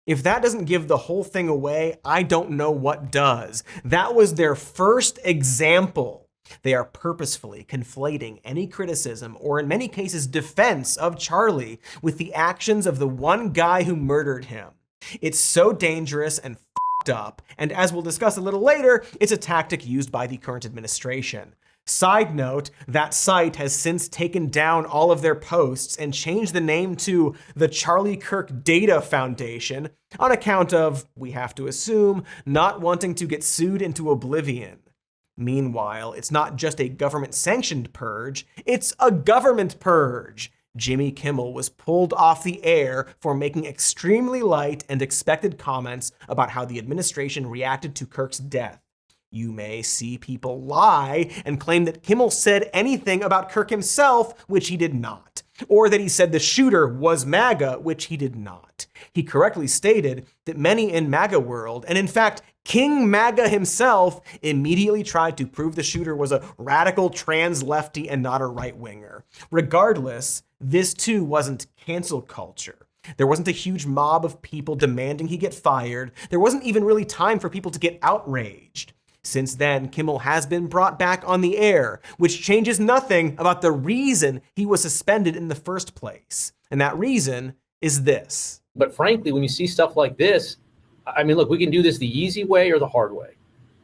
If that doesn't give the whole thing away, I don't know what does. That was their first example. They are purposefully conflating any criticism, or in many cases defense, of Charlie with the actions of the one guy who murdered him. It's so dangerous and f***ed up, and as we'll discuss a little later, it's a tactic used by the current administration. Side note, that site has since taken down all of their posts and changed the name to the Charlie Kirk Data Foundation on account of, we have to assume, not wanting to get sued into oblivion. Meanwhile, it's not just a government-sanctioned purge, it's a government purge. Jimmy Kimmel was pulled off the air for making extremely light and expected comments about how the administration reacted to Kirk's death. You may see people lie and claim that Kimmel said anything about Kirk himself, which he did not, or that he said the shooter was MAGA, which he did not. He correctly stated that many in MAGA world, and in fact, King MAGA himself, immediately tried to prove the shooter was a radical trans lefty and not a right-winger. Regardless, this too wasn't cancel culture. There wasn't a huge mob of people demanding he get fired. There wasn't even really time for people to get outraged. Since then, Kimmel has been brought back on the air, which changes nothing about the reason he was suspended in the first place. And that reason is this. But frankly, when you see stuff like this, I mean, look, we can do this the easy way or the hard way.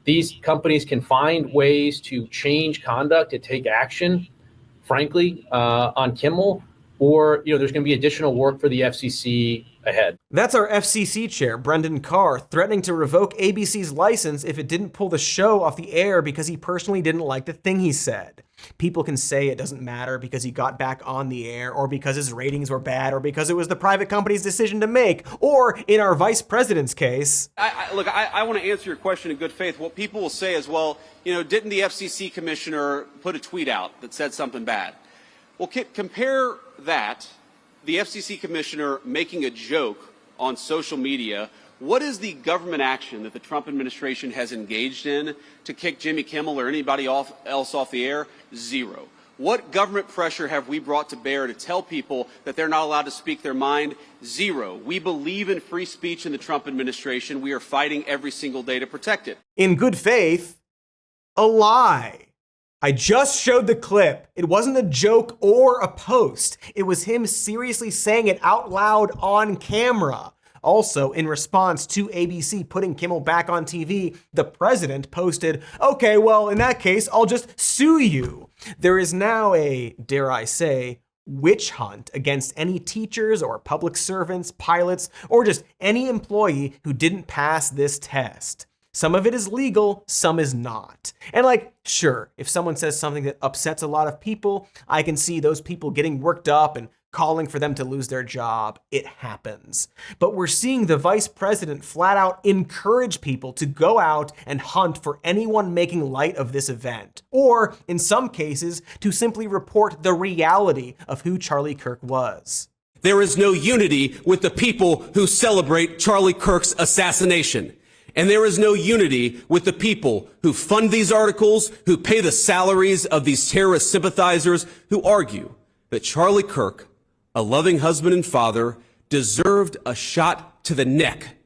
These companies can find ways to change conduct, to take action, frankly, on Kimmel, or, there's going to be additional work for the FCC ahead. That's our FCC chair, Brendan Carr, threatening to revoke ABC's license if it didn't pull the show off the air because he personally didn't like the thing he said. People can say it doesn't matter because he got back on the air, or because his ratings were bad, or because it was the private company's decision to make, or in our vice president's case. Look, I want to answer your question in good faith. What people will say is, well, didn't the FCC commissioner put a tweet out that said something bad? Well, compare that, the FCC commissioner making a joke on social media. What is the government action that the Trump administration has engaged in to kick Jimmy Kimmel or anybody else off the air? Zero. What government pressure have we brought to bear to tell people that they're not allowed to speak their mind? Zero. We believe in free speech in the Trump administration. We are fighting every single day to protect it. In good faith, a lie. I just showed the clip. It wasn't a joke or a post. It was him seriously saying it out loud on camera. Also, in response to ABC putting Kimmel back on TV, the president posted, "Okay, well, in that case, I'll just sue you." There is now a, dare I say, witch hunt against any teachers or public servants, pilots, or just any employee who didn't pass this test. Some of it is legal, some is not. And sure, if someone says something that upsets a lot of people, I can see those people getting worked up and calling for them to lose their job. It happens. But we're seeing the vice president flat out encourage people to go out and hunt for anyone making light of this event. Or, in some cases, to simply report the reality of who Charlie Kirk was. There is no unity with the people who celebrate Charlie Kirk's assassination. And there is no unity with the people who fund these articles, who pay the salaries of these terrorist sympathizers, who argue that Charlie Kirk, a loving husband and father, deserved a shot to the neck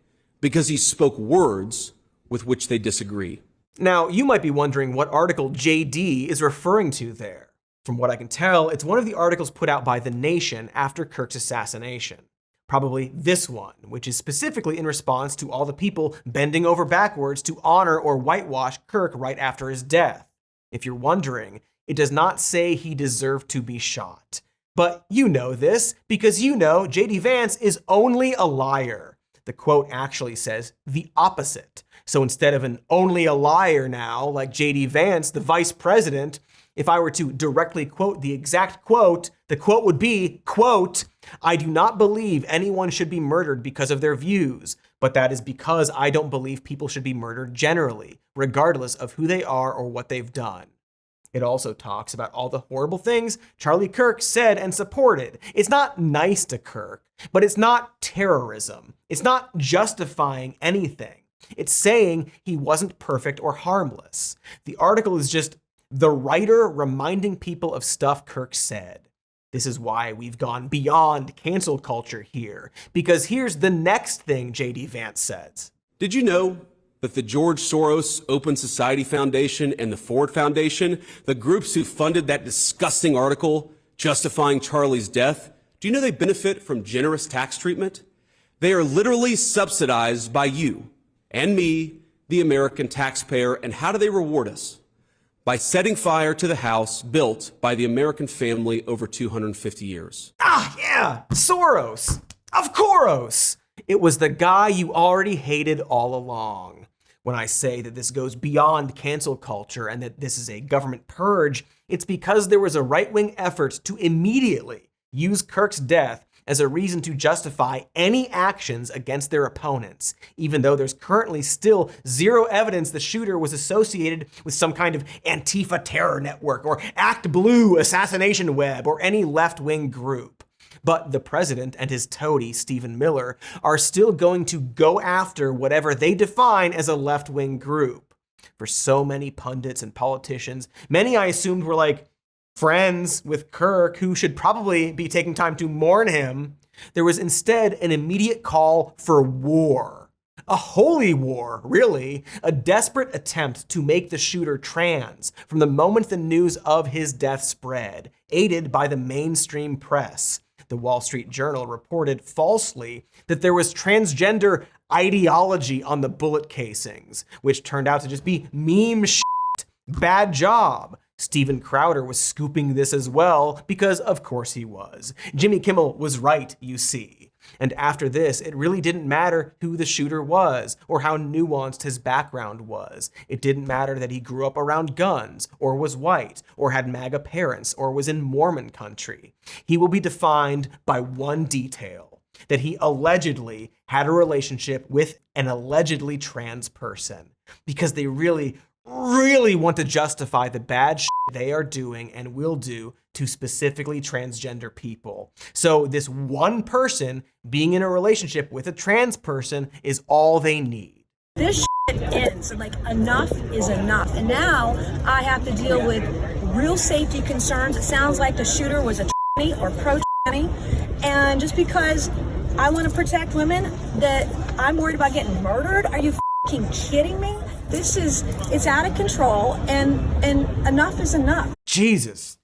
because he spoke words with which they disagree. Now, you might be wondering what article JD is referring to there. From what I can tell, it's one of the articles put out by The Nation after Kirk's assassination. Probably this one, which is specifically in response to all the people bending over backwards to honor or whitewash Kirk right after his death. If you're wondering, it does not say he deserved to be shot. But you know this because you know JD Vance is only a liar. The quote actually says the opposite. So instead of an only a liar now, like JD Vance, the vice president, if I were to directly quote the exact quote, the quote would be, quote, "I do not believe anyone should be murdered because of their views, but that is because I don't believe people should be murdered generally, regardless of who they are or what they've done." It also talks about all the horrible things Charlie Kirk said and supported. It's not nice to Kirk, but it's not terrorism. It's not justifying anything. It's saying he wasn't perfect or harmless. The article is just the writer reminding people of stuff Kirk said. This is why we've gone beyond cancel culture here, because here's the next thing JD Vance says. Did you know that the George Soros Open Society Foundation and the Ford Foundation, the groups who funded that disgusting article justifying Charlie's death, do you know they benefit from generous tax treatment? They are literally subsidized by you and me, the American taxpayer. And how do they reward us? By setting fire to the house built by the American family over 250 years. Ah, yeah, Soros. Of course. It was the guy you already hated all along. When I say that this goes beyond cancel culture and that this is a government purge, it's because there was a right-wing effort to immediately use Kirk's death as a reason to justify any actions against their opponents, even though there's currently still zero evidence the shooter was associated with some kind of Antifa terror network or Act Blue assassination web or any left-wing group. But the president and his toady, Stephen Miller, are still going to go after whatever they define as a left-wing group. For so many pundits and politicians, many I assumed were like friends with Kirk who should probably be taking time to mourn him, there was instead an immediate call for war. A holy war, really. A desperate attempt to make the shooter trans from the moment the news of his death spread, aided by the mainstream press. The Wall Street Journal reported falsely that there was transgender ideology on the bullet casings, which turned out to just be meme shit. Bad job. Steven Crowder was scooping this as well, because of course he was. Jimmy Kimmel was right, you see. And after this, it really didn't matter who the shooter was, or how nuanced his background was. It didn't matter that he grew up around guns, or was white, or had MAGA parents, or was in Mormon country. He will be defined by one detail: that he allegedly had a relationship with an allegedly trans person. Because they really want to justify the bad shit they are doing and will do to specifically transgender people. So this one person being in a relationship with a trans person is all they need. This shit ends, and like enough is enough. And now I have to deal with real safety concerns. It sounds like the shooter was a tranny or pro-tranny, and just because I want to protect women, that I'm worried about getting murdered? Are you fucking kidding me? It's out of control, and enough is enough. Jesus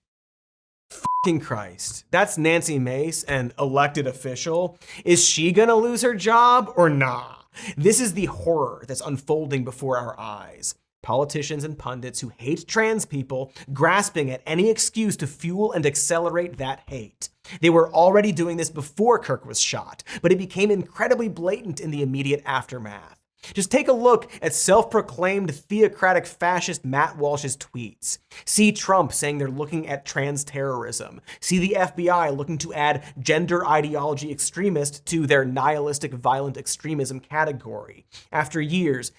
fucking Christ. That's Nancy Mace, an elected official. Is she gonna lose her job or nah? This is the horror that's unfolding before our eyes. Politicians and pundits who hate trans people grasping at any excuse to fuel and accelerate that hate. They were already doing this before Kirk was shot, but it became incredibly blatant in the immediate aftermath. Just take a look at self-proclaimed theocratic fascist Matt Walsh's tweets. See Trump saying they're looking at trans terrorism. See the FBI looking to add gender ideology extremist to their nihilistic violent extremism category. After years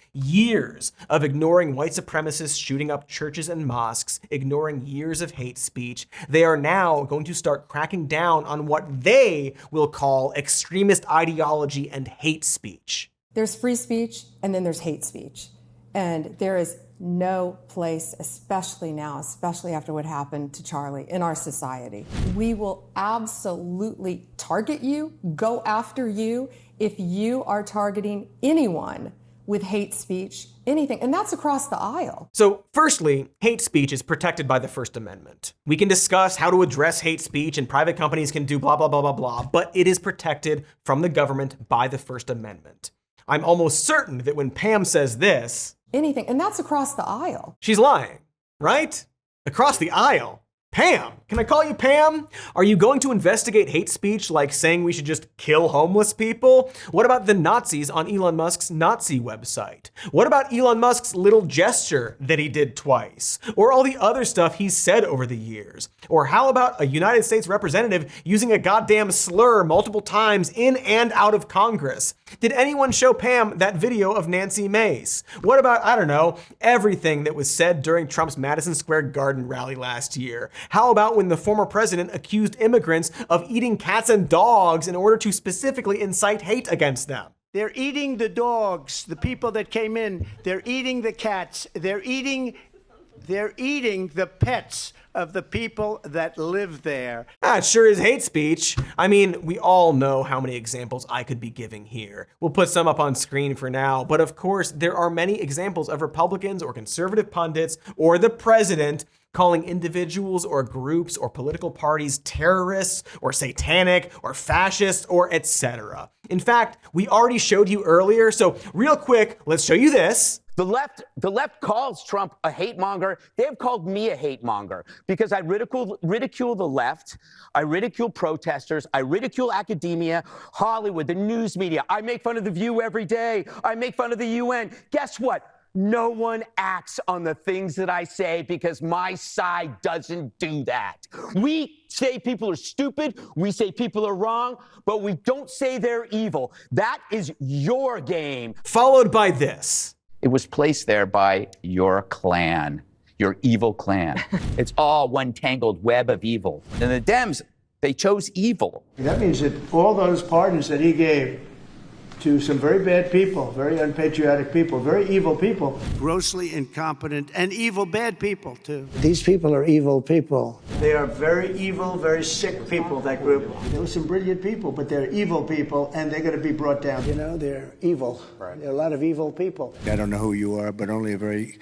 of ignoring white supremacists shooting up churches and mosques, ignoring years of hate speech, they are now going to start cracking down on what they will call extremist ideology and hate speech. There's free speech, and then there's hate speech. And there is no place, especially now, especially after what happened to Charlie, in our society. We will absolutely target you, go after you, if you are targeting anyone with hate speech, anything, and that's across the aisle. So firstly, hate speech is protected by the First Amendment. We can discuss how to address hate speech and private companies can do blah, blah, blah, blah, blah, but it is protected from the government by the First Amendment. I'm almost certain that when Pam says this, anything, and that's across the aisle. She's lying, right? Across the aisle. Pam, can I call you Pam? Are you going to investigate hate speech like saying we should just kill homeless people? What about the Nazis on Elon Musk's Nazi website? What about Elon Musk's little gesture that he did twice? Or all the other stuff he's said over the years? Or how about a United States representative using a goddamn slur multiple times in and out of Congress? Did anyone show Pam that video of Nancy Mace? What about, I don't know, everything that was said during Trump's Madison Square Garden rally last year? How about when the former president accused immigrants of eating cats and dogs in order to specifically incite hate against them? They're eating the dogs, the people that came in. They're eating the cats. They're eating the pets of the people that live there. It sure is hate speech. I mean, we all know how many examples I could be giving here. We'll put some up on screen for now, but of course, there are many examples of Republicans or conservative pundits or the president calling individuals or groups or political parties terrorists or satanic or fascist or etc. In fact, we already showed you earlier, so real quick, let's show you this. The left calls Trump a hate monger. They have called me a hate monger because I ridicule the left. I ridicule protesters. I ridicule academia, Hollywood, the news media. I make fun of The View every day. I make fun of the UN. Guess what? No one acts on the things that I say because my side doesn't do that. We say people are stupid, we say people are wrong, but we don't say they're evil. That is your game. Followed by this. It was placed there by your clan, your evil clan. It's all one tangled web of evil. And the Dems, they chose evil. That means that all those pardons that he gave to some very bad people, very unpatriotic people, very evil people, grossly incompetent and evil, bad people too. These people are evil people. They are very evil, very sick people, that group. There were some brilliant people, but they're evil people and they're going to be brought down. You know, they're evil. Right. There are a lot of evil people. I don't know who you are, but only a very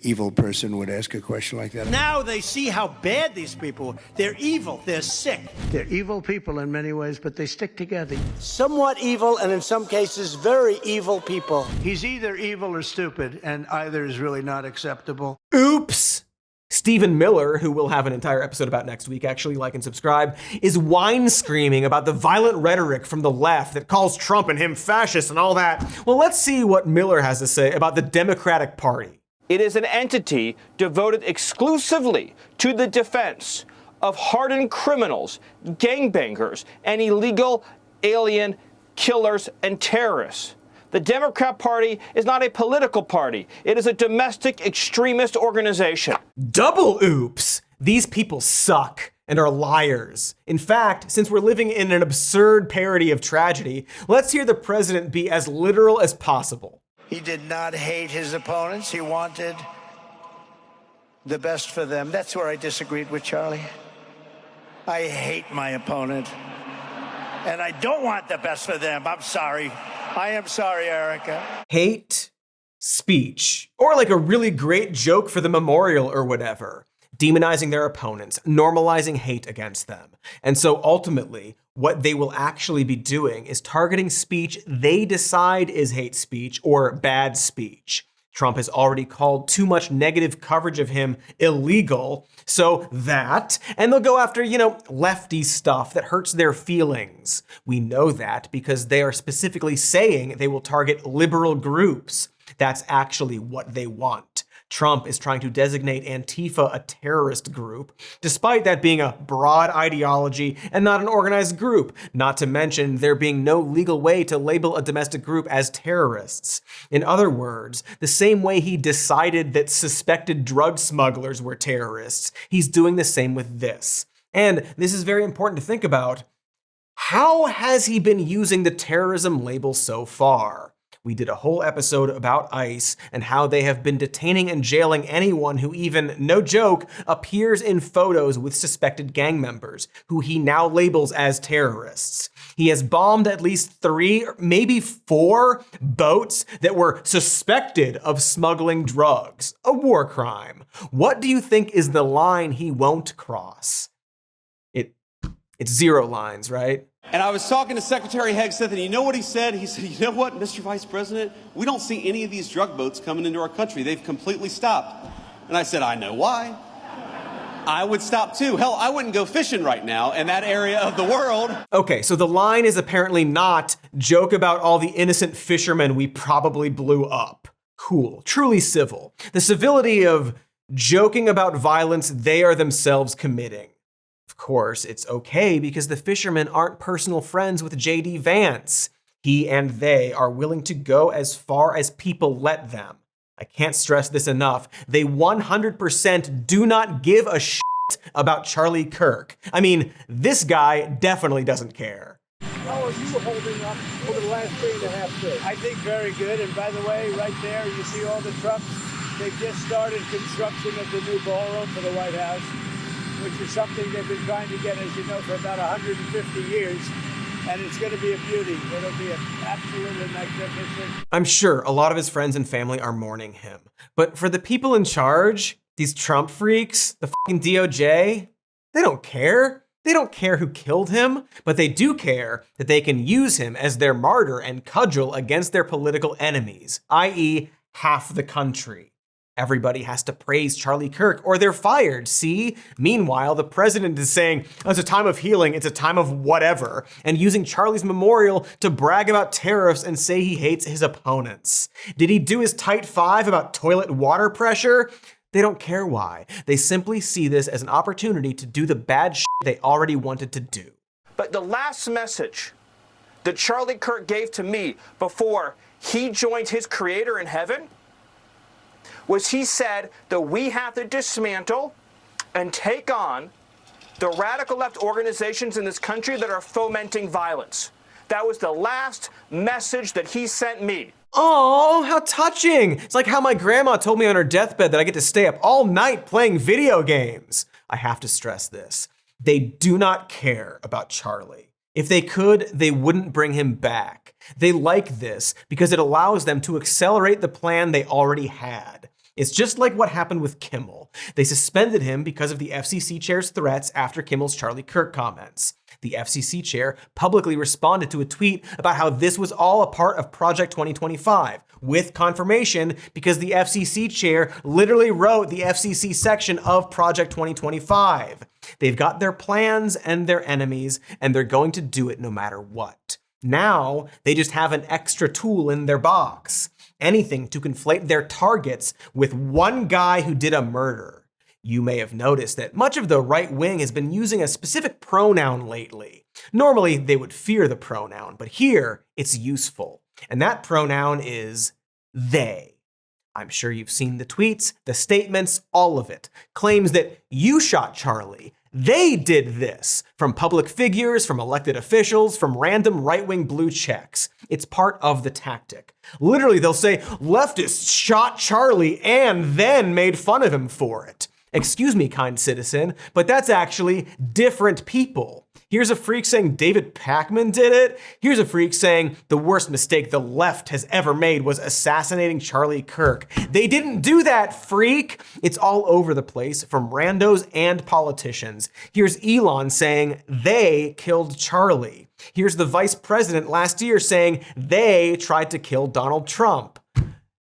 evil person would ask a question like that. Now they see how bad these people are. They're evil. They're sick. They're evil people in many ways, but they stick together. Somewhat evil, and in some cases, very evil people. He's either evil or stupid, and either is really not acceptable. Oops. Stephen Miller, who we'll have an entire episode about next week, actually, like and subscribe, is whine screaming about the violent rhetoric from the left that calls Trump and him fascist and all that. Well, let's see what Miller has to say about the Democratic Party. It is an entity devoted exclusively to the defense of hardened criminals, gangbangers, and illegal alien killers and terrorists. The Democrat Party is not a political party. It is a domestic extremist organization. Double oops! These people suck and are liars. In fact, since we're living in an absurd parody of tragedy, let's hear the president be as literal as possible. He did not hate his opponents. He wanted the best for them. That's where I disagreed with Charlie. I hate my opponent, and I don't want the best for them. I'm sorry. I am sorry, Erica. Hate speech, or like a really great joke for the memorial or whatever. Demonizing their opponents, normalizing hate against them. And so ultimately, what they will actually be doing is targeting speech they decide is hate speech or bad speech. Trump has already called too much negative coverage of him illegal, so that, and they'll go after, lefty stuff that hurts their feelings. We know that because they are specifically saying they will target liberal groups. That's actually what they want. Trump is trying to designate Antifa a terrorist group, despite that being a broad ideology and not an organized group, not to mention there being no legal way to label a domestic group as terrorists. In other words, the same way he decided that suspected drug smugglers were terrorists, he's doing the same with this. And this is very important to think about. How has he been using the terrorism label so far? We did a whole episode about ICE and how they have been detaining and jailing anyone who even, no joke, appears in photos with suspected gang members, who he now labels as terrorists. He has bombed at least 3, maybe 4 boats that were suspected of smuggling drugs, a war crime. What do you think is the line he won't cross? It's 0 lines, right? And I was talking to Secretary Hegseth, and you know what he said? He said, you know what, Mr. Vice President, we don't see any of these drug boats coming into our country. They've completely stopped. And I said, I know why. I would stop too. Hell, I wouldn't go fishing right now in that area of the world. Okay, so the line is apparently not joke about all the innocent fishermen we probably blew up. Cool, truly civil. The civility of joking about violence they are themselves committing. Of course, it's okay because the fishermen aren't personal friends with J.D. Vance. He and they are willing to go as far as people let them. I can't stress this enough. They 100% do not give a shit about Charlie Kirk. I mean, this guy definitely doesn't care. How are you holding up over the last 3.5 days? I think very good. And by the way, right there, you see all the trucks. They've just started construction of the new ballroom for the White House, which is something they've been trying to get, as you know, for about 150 years. And it's going to be a beauty. It'll be absolutely magnificent. I'm sure a lot of his friends and family are mourning him. But for the people in charge, these Trump freaks, the fucking DOJ, they don't care. They don't care who killed him, but they do care that they can use him as their martyr and cudgel against their political enemies, i.e. half the country. Everybody has to praise Charlie Kirk or they're fired, see? Meanwhile, the president is saying, it's a time of healing, it's a time of whatever, and using Charlie's memorial to brag about tariffs and say he hates his opponents. Did he do his tight 5 about toilet water pressure? They don't care why. They simply see this as an opportunity to do the bad shit they already wanted to do. But the last message that Charlie Kirk gave to me before he joined his creator in heaven was he said that we have to dismantle and take on the radical left organizations in this country that are fomenting violence. That was the last message that he sent me. Oh, how touching. It's like how my grandma told me on her deathbed that I get to stay up all night playing video games. I have to stress this. They do not care about Charlie. If they could, they wouldn't bring him back. They like this because it allows them to accelerate the plan they already had. It's just like what happened with Kimmel. They suspended him because of the FCC chair's threats after Kimmel's Charlie Kirk comments. The FCC chair publicly responded to a tweet about how this was all a part of Project 2025, with confirmation because the FCC chair literally wrote the FCC section of Project 2025. They've got their plans and their enemies, and they're going to do it no matter what. Now, they just have an extra tool in their box. Anything to conflate their targets with one guy who did a murder. You may have noticed that much of the right wing has been using a specific pronoun lately. Normally, they would fear the pronoun, but here, it's useful. And that pronoun is they. I'm sure you've seen the tweets, the statements, all of it. Claims that you shot Charlie. They did this. From public figures, from elected officials, from random right-wing blue checks. It's part of the tactic. Literally, they'll say, leftists shot Charlie and then made fun of him for it. Excuse me, kind citizen, but that's actually different people. Here's a freak saying David Pakman did it. Here's a freak saying the worst mistake the left has ever made was assassinating Charlie Kirk. They didn't do that, freak. It's all over the place from randos and politicians. Here's Elon saying they killed Charlie. Here's the vice president last year saying they tried to kill Donald Trump.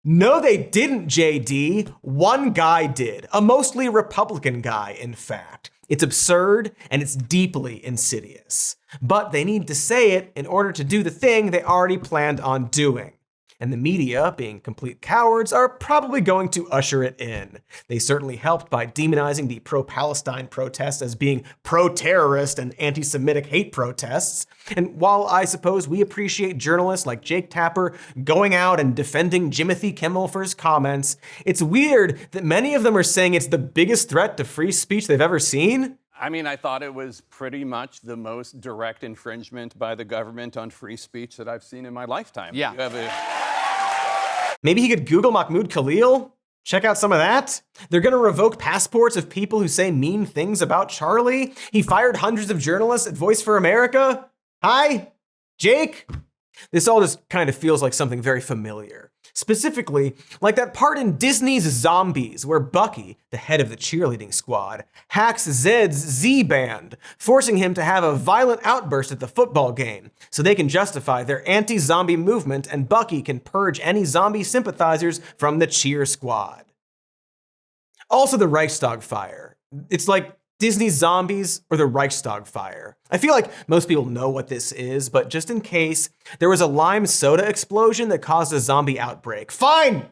No, they didn't, JD. One guy did. A mostly Republican guy, in fact. It's absurd and it's deeply insidious. But they need to say it in order to do the thing they already planned on doing. And the media, being complete cowards, are probably going to usher it in. They certainly helped by demonizing the pro-Palestine protests as being pro-terrorist and anti-Semitic hate protests. And while I suppose we appreciate journalists like Jake Tapper going out and defending Jimothy Kimmel for his comments, it's weird that many of them are saying it's the biggest threat to free speech they've ever seen. I mean, I thought it was pretty much the most direct infringement by the government on free speech that I've seen in my lifetime. Yeah. You have Maybe he could Google Mahmoud Khalil? Check out some of that. They're gonna revoke passports of people who say mean things about Charlie. He fired hundreds of journalists at Voice for America. Hi, Jake. This all just kind of feels like something very familiar. Specifically, like that part in Disney's Zombies where Bucky, the head of the cheerleading squad, hacks Zed's Z-band, forcing him to have a violent outburst at the football game so they can justify their anti-zombie movement and Bucky can purge any zombie sympathizers from the cheer squad. Also the Reichstag fire. It's like Disney's Zombies or the Reichstag fire. I feel like most people know what this is, but just in case, there was a lime soda explosion that caused a zombie outbreak. Fine!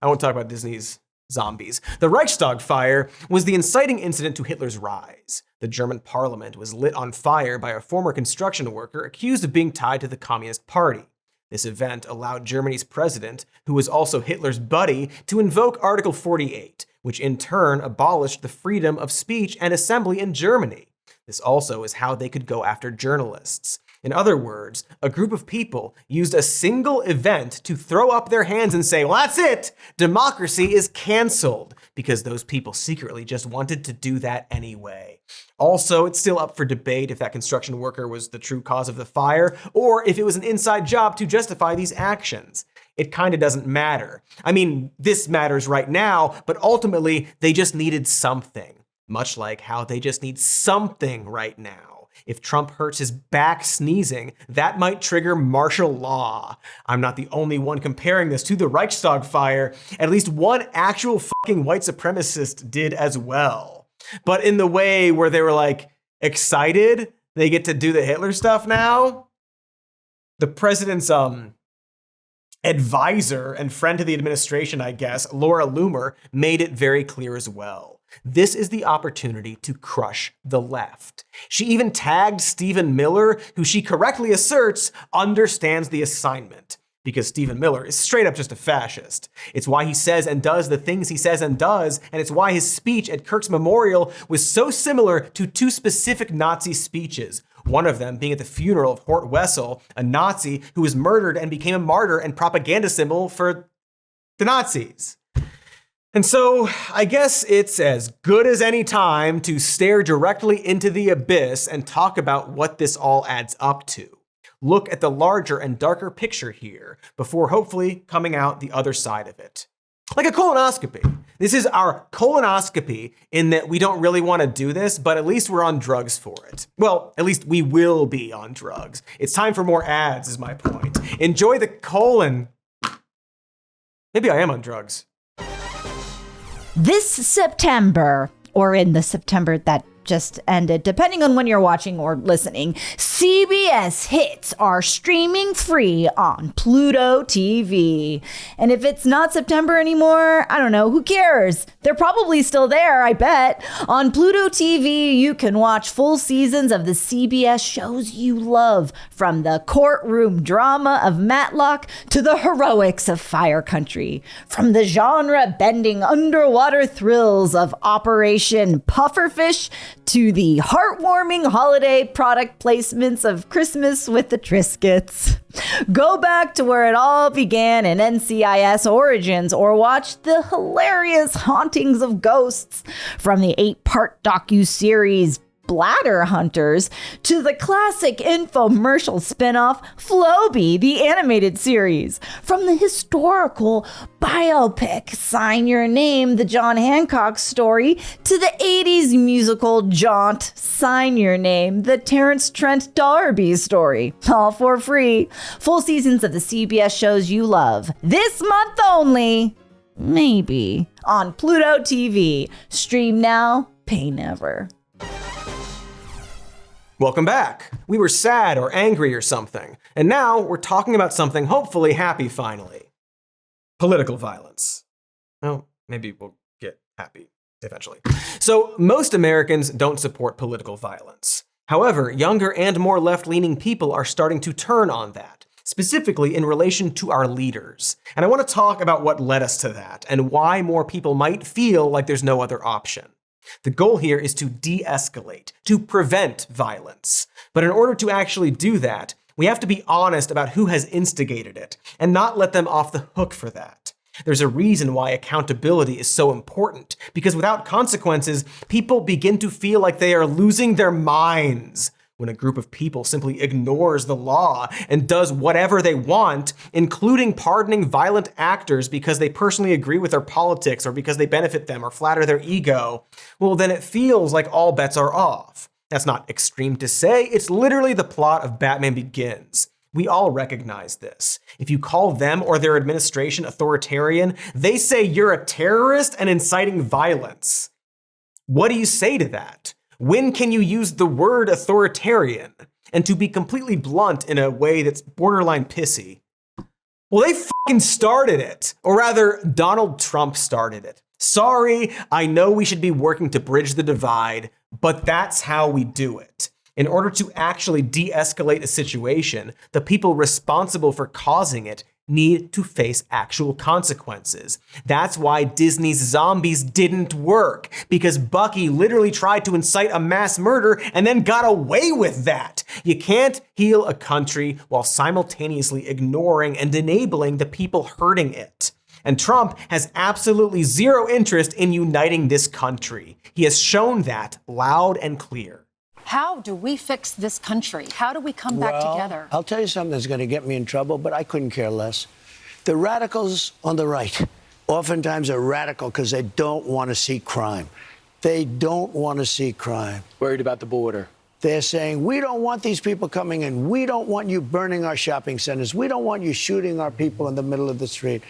I won't talk about Disney's Zombies. The Reichstag fire was the inciting incident to Hitler's rise. The German parliament was lit on fire by a former construction worker accused of being tied to the Communist Party. This event allowed Germany's president, who was also Hitler's buddy, to invoke Article 48, which in turn abolished the freedom of speech and assembly in Germany. This also is how they could go after journalists. In other words, a group of people used a single event to throw up their hands and say, well, that's it, democracy is canceled, because those people secretly just wanted to do that anyway. Also, it's still up for debate if that construction worker was the true cause of the fire, or if it was an inside job to justify these actions. It kind of doesn't matter. I mean, this matters right now, but ultimately, they just needed something. Much like how they just need something right now. If Trump hurts his back sneezing, that might trigger martial law. I'm not the only one comparing this to the Reichstag fire. At least one actual fucking white supremacist did as well. But in the way where they were like excited, they get to do the Hitler stuff now. The president's advisor and friend to the administration, I guess, Laura Loomer, made it very clear as well. This is the opportunity to crush the left. She even tagged Stephen Miller, who she correctly asserts understands the assignment, because Stephen Miller is straight up just a fascist. It's why he says and does the things he says and does, and it's why his speech at Kirk's memorial was so similar to two specific Nazi speeches. One of them being at the funeral of Hort Wessel, a Nazi who was murdered and became a martyr and propaganda symbol for the Nazis. And so I guess it's as good as any time to stare directly into the abyss and talk about what this all adds up to. Look at the larger and darker picture here before hopefully coming out the other side of it. Like a colonoscopy. This is our colonoscopy in that we don't really want to do this, but at least we're on drugs for it. Well, at least we will be on drugs. It's time for more ads is my point. Enjoy the colon. Maybe I am on drugs. This September, or in the September that just ended, depending on when you're watching or listening, CBS hits are streaming free on Pluto TV. And if it's not September anymore, I don't know, who cares? They're probably still there, I bet. On Pluto TV, you can watch full seasons of the CBS shows you love, from the courtroom drama of Matlock to the heroics of Fire Country, from the genre-bending underwater thrills of Operation Pufferfish to the heartwarming holiday product placements of Christmas with the Triscuits. Go back to where it all began in NCIS Origins, or watch the hilarious Hauntings of Ghosts, from the 8-part docuseries Bladder Hunters to the classic infomercial spinoff Floby, the animated series, from the historical biopic Sign Your Name, the John Hancock story, to the 80s musical jaunt Sign Your Name, the Terrence Trent D'Arby story, all for free. Full seasons of the CBS shows you love, this month only, maybe, on Pluto TV. Stream now, pay never. Welcome back. We were sad or angry or something, and now we're talking about something hopefully happy finally. Political violence. Well, maybe we'll get happy eventually. So most Americans don't support political violence. However, younger and more left-leaning people are starting to turn on that, specifically in relation to our leaders. And I want to talk about what led us to that and why more people might feel like there's no other option. The goal here is to de-escalate, to prevent violence. But in order to actually do that, we We have to be honest about who has instigated it and not let them off the hook for that. There's a reason why accountability is so important, because without consequences, people begin to feel like they are losing their minds. When a group of people simply ignores the law and does whatever they want, including pardoning violent actors because they personally agree with their politics or because they benefit them or flatter their ego, well, then it feels like all bets are off. That's not extreme to say, it's literally the plot of Batman Begins. We all recognize this. If you call them or their administration authoritarian, they say you're a terrorist and inciting violence. What do you say to that? When can you use the word authoritarian? And to be completely blunt in a way that's borderline pissy, well, they fucking started it. Or rather, Donald Trump started it. Sorry, I know we should be working to bridge the divide, but that's how we do it. In order to actually de-escalate a situation, the people responsible for causing it need to face actual consequences. That's why Disney's Zombies didn't work, because Bucky literally tried to incite a mass murder and then got away with that. You can't heal a country while simultaneously ignoring and enabling the people hurting it. And Trump has absolutely zero interest in uniting this country. He has shown that loud and clear. How do we fix this country? How do we come back together? I'll tell you something that's going to get me in trouble, but I couldn't care less. The radicals on the right oftentimes are radical because they don't want to see crime. They don't want to see crime. Worried about the border. They're saying, we don't want these people coming in. We don't want you burning our shopping centers. We don't want you shooting our people in the middle of the street.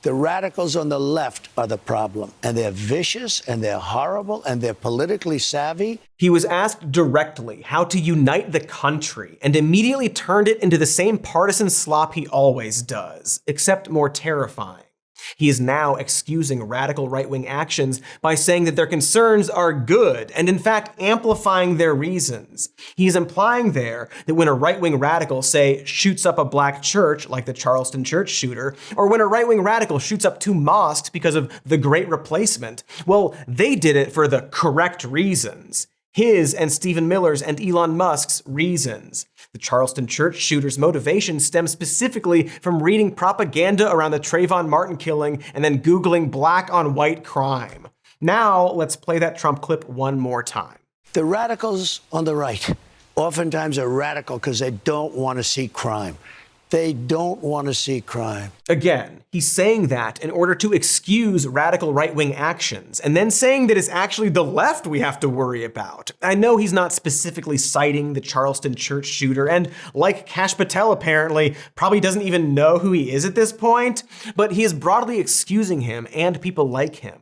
The radicals on the left are the problem, and they're vicious, and they're horrible, and they're politically savvy. He was asked directly how to unite the country, and immediately turned it into the same partisan slop he always does, except more terrifying. He is now excusing radical right-wing actions by saying that their concerns are good, and in fact amplifying their reasons. He is implying there that when a right-wing radical, say, shoots up a black church, like the Charleston church shooter, or when a right-wing radical shoots up 2 mosques because of the Great Replacement, well, they did it for the correct reasons. His and Stephen Miller's and Elon Musk's reasons. The Charleston church shooter's motivation stems specifically from reading propaganda around the Trayvon Martin killing and then Googling black on white crime. Now, let's play that Trump clip one more time. The radicals on the right oftentimes are radical because they don't want to see crime. They don't want to see crime. Again, he's saying that in order to excuse radical right-wing actions, and then saying that it's actually the left we have to worry about. I know he's not specifically citing the Charleston church shooter, and like Kash Patel apparently, probably doesn't even know who he is at this point, but he is broadly excusing him and people like him.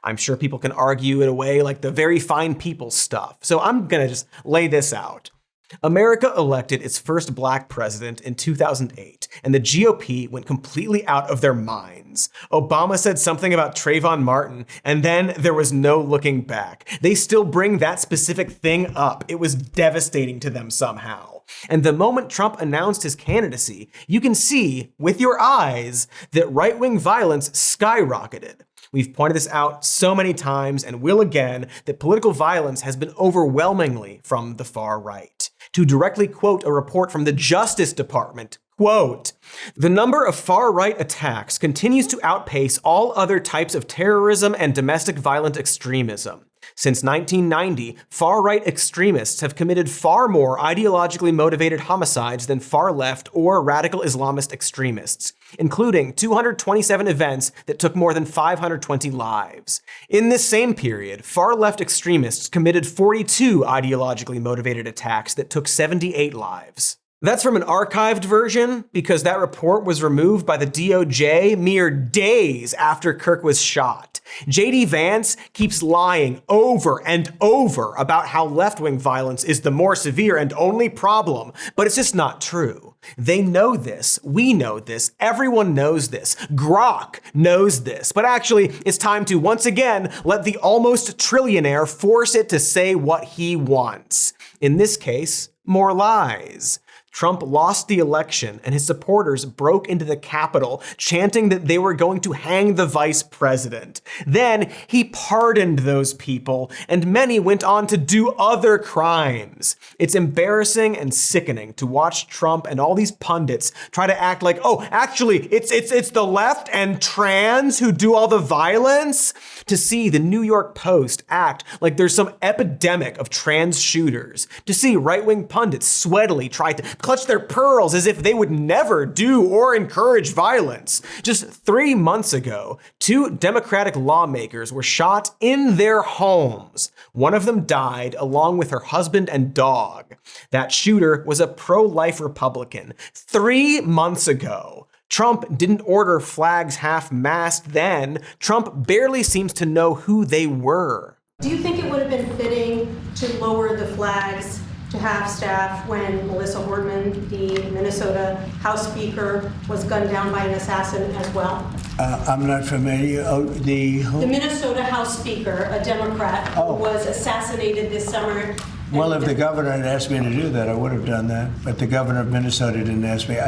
I'm sure people can argue in a way like the very fine people stuff, so I'm gonna just lay this out. America elected its first black president in 2008, and the GOP went completely out of their minds. Obama said something about Trayvon Martin, and then there was no looking back. They still bring that specific thing up. It was devastating to them somehow. And the moment Trump announced his candidacy, you can see, with your eyes, that right-wing violence skyrocketed. We've pointed this out so many times and will again, that political violence has been overwhelmingly from the far right. To directly quote a report from the Justice Department, quote, "The number of far-right attacks continues to outpace all other types of terrorism and domestic violent extremism. Since 1990, far-right extremists have committed far more ideologically motivated homicides than far-left or radical Islamist extremists, including 227 events that took more than 520 lives. In this same period, far-left extremists committed 42 ideologically motivated attacks that took 78 lives." That's from an archived version, because that report was removed by the DOJ mere days after Kirk was shot. JD Vance keeps lying over and over about how left-wing violence is the more severe and only problem, but it's just not true. They know this, we know this, everyone knows this, Grok knows this, but actually it's time to once again let the almost trillionaire force it to say what he wants. In this case, more lies. Trump lost the election and his supporters broke into the Capitol, chanting that they were going to hang the vice president. Then he pardoned those people, and many went on to do other crimes. It's embarrassing and sickening to watch Trump and all these pundits try to act like, oh, actually, it's the left and trans who do all the violence. To see the New York Post act like there's some epidemic of trans shooters. To see right-wing pundits sweatily try to clutch their pearls as if they would never do or encourage violence. Just 3 months ago, 2 Democratic lawmakers were shot in their homes. One of them died along with her husband and dog. That shooter was a pro-life Republican. 3 months ago. Trump didn't order flags half-mast then. Trump barely seems to know who they were. Do you think it would have been fitting to lower the flags to half-staff when Melissa Hortman, the Minnesota House Speaker, was gunned down by an assassin as well? I'm not familiar. The Minnesota House Speaker, a Democrat, who was assassinated this summer. Well, if the governor had asked me to do that, I would have done that. But the governor of Minnesota didn't ask me.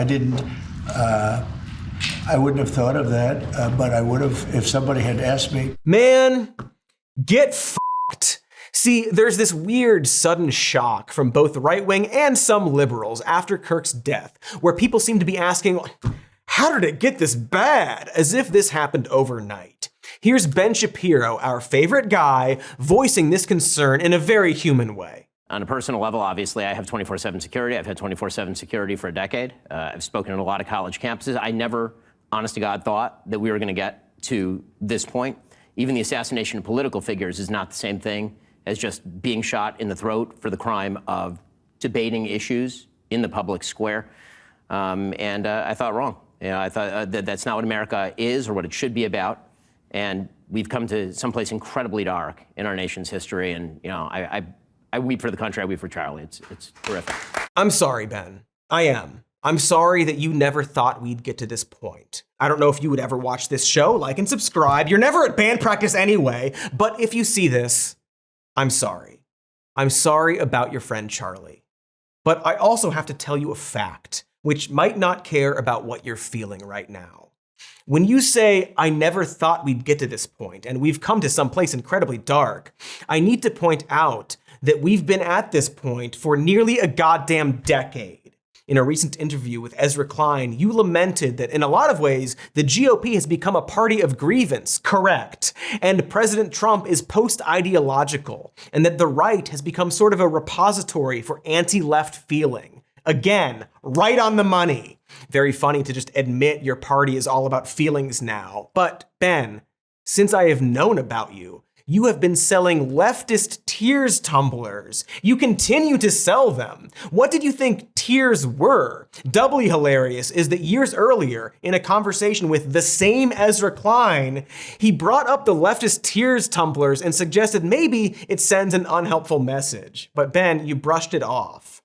I wouldn't have thought of that, but I would have if somebody had asked me. Man, get f***ed. See, there's this weird sudden shock from both right-wing and some liberals after Kirk's death, where people seem to be asking, how did it get this bad? As if this happened overnight. Here's Ben Shapiro, our favorite guy, voicing this concern in a very human way. On a personal level, obviously, I have 24/7 security. I've had 24/7 security for a decade. I've spoken at a lot of college campuses. I never, honest to God, thought that we were going to get to this point. Even the assassination of political figures is not the same thing as just being shot in the throat for the crime of debating issues in the public square. And I thought wrong. I thought that that's not what America is or what it should be about. And we've come to someplace incredibly dark in our nation's history. And I weep for the country. I weep for Charlie. It's horrific. I'm sorry, Ben. I am. I'm sorry that you never thought we'd get to this point. I don't know if you would ever watch this show. Like and subscribe. You're never at band practice anyway. But if you see this, I'm sorry. I'm sorry about your friend Charlie. But I also have to tell you a fact, which might not care about what you're feeling right now. When you say, I never thought we'd get to this point, and we've come to someplace incredibly dark, I need to point out that we've been at this point for nearly a goddamn decade. In a recent interview with Ezra Klein, you lamented that in a lot of ways, the GOP has become a party of grievance, correct, and President Trump is post-ideological, and that the right has become sort of a repository for anti-left feeling. Again, right on the money. Very funny to just admit your party is all about feelings now. But Ben, since I have known about you, you have been selling leftist tears tumblers. You continue to sell them. What did you think tears were? Doubly hilarious is that years earlier, in a conversation with the same Ezra Klein, he brought up the leftist tears tumblers and suggested maybe it sends an unhelpful message. But Ben, you brushed it off.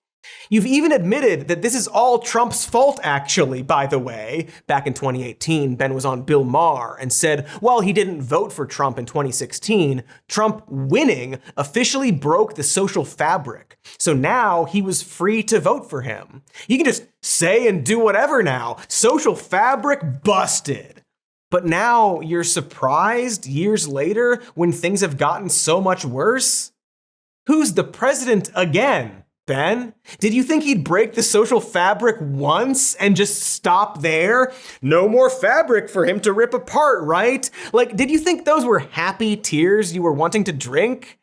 You've even admitted that this is all Trump's fault, actually, by the way. Back in 2018, Ben was on Bill Maher and said, while he didn't vote for Trump in 2016, Trump winning officially broke the social fabric. So now he was free to vote for him. You can just say and do whatever now. Social fabric busted. But now you're surprised years later when things have gotten so much worse? Who's the president again? Ben, did you think he'd break the social fabric once and just stop there? No more fabric for him to rip apart, right? Like, did you think those were happy tears you were wanting to drink?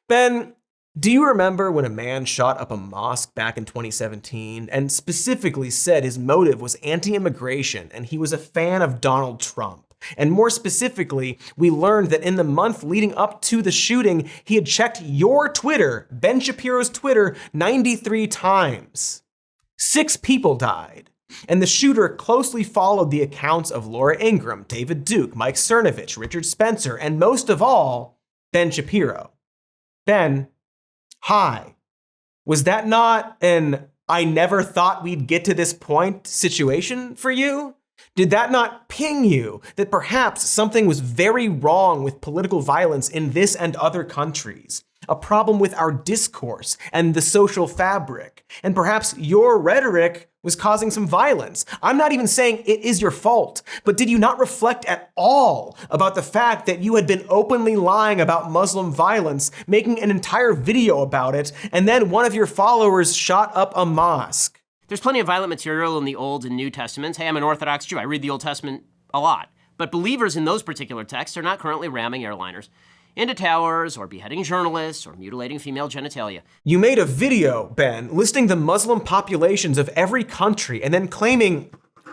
Ben, do you remember when a man shot up a mosque back in 2017 and specifically said his motive was anti-immigration and he was a fan of Donald Trump? And more specifically, we learned that in the month leading up to the shooting, he had checked your Twitter, Ben Shapiro's Twitter, 93 times. 6 people died. And the shooter closely followed the accounts of Laura Ingraham, David Duke, Mike Cernovich, Richard Spencer, and most of all, Ben Shapiro. Ben, hi. Was that not an I never thought we'd get to this point situation for you? Did that not ping you that perhaps something was very wrong with political violence in this and other countries? a problem with our discourse and the social fabric. And perhaps your rhetoric was causing some violence. I'm not even saying it is your fault, but did you not reflect at all about the fact that you had been openly lying about Muslim violence, making an entire video about it, and then one of your followers shot up a mosque? There's plenty of violent material in the Old and New Testaments. Hey, I'm an Orthodox Jew. I read the Old Testament a lot. But believers in those particular texts are not currently ramming airliners into towers or beheading journalists or mutilating female genitalia. You made a video, Ben, listing the Muslim populations of every country and then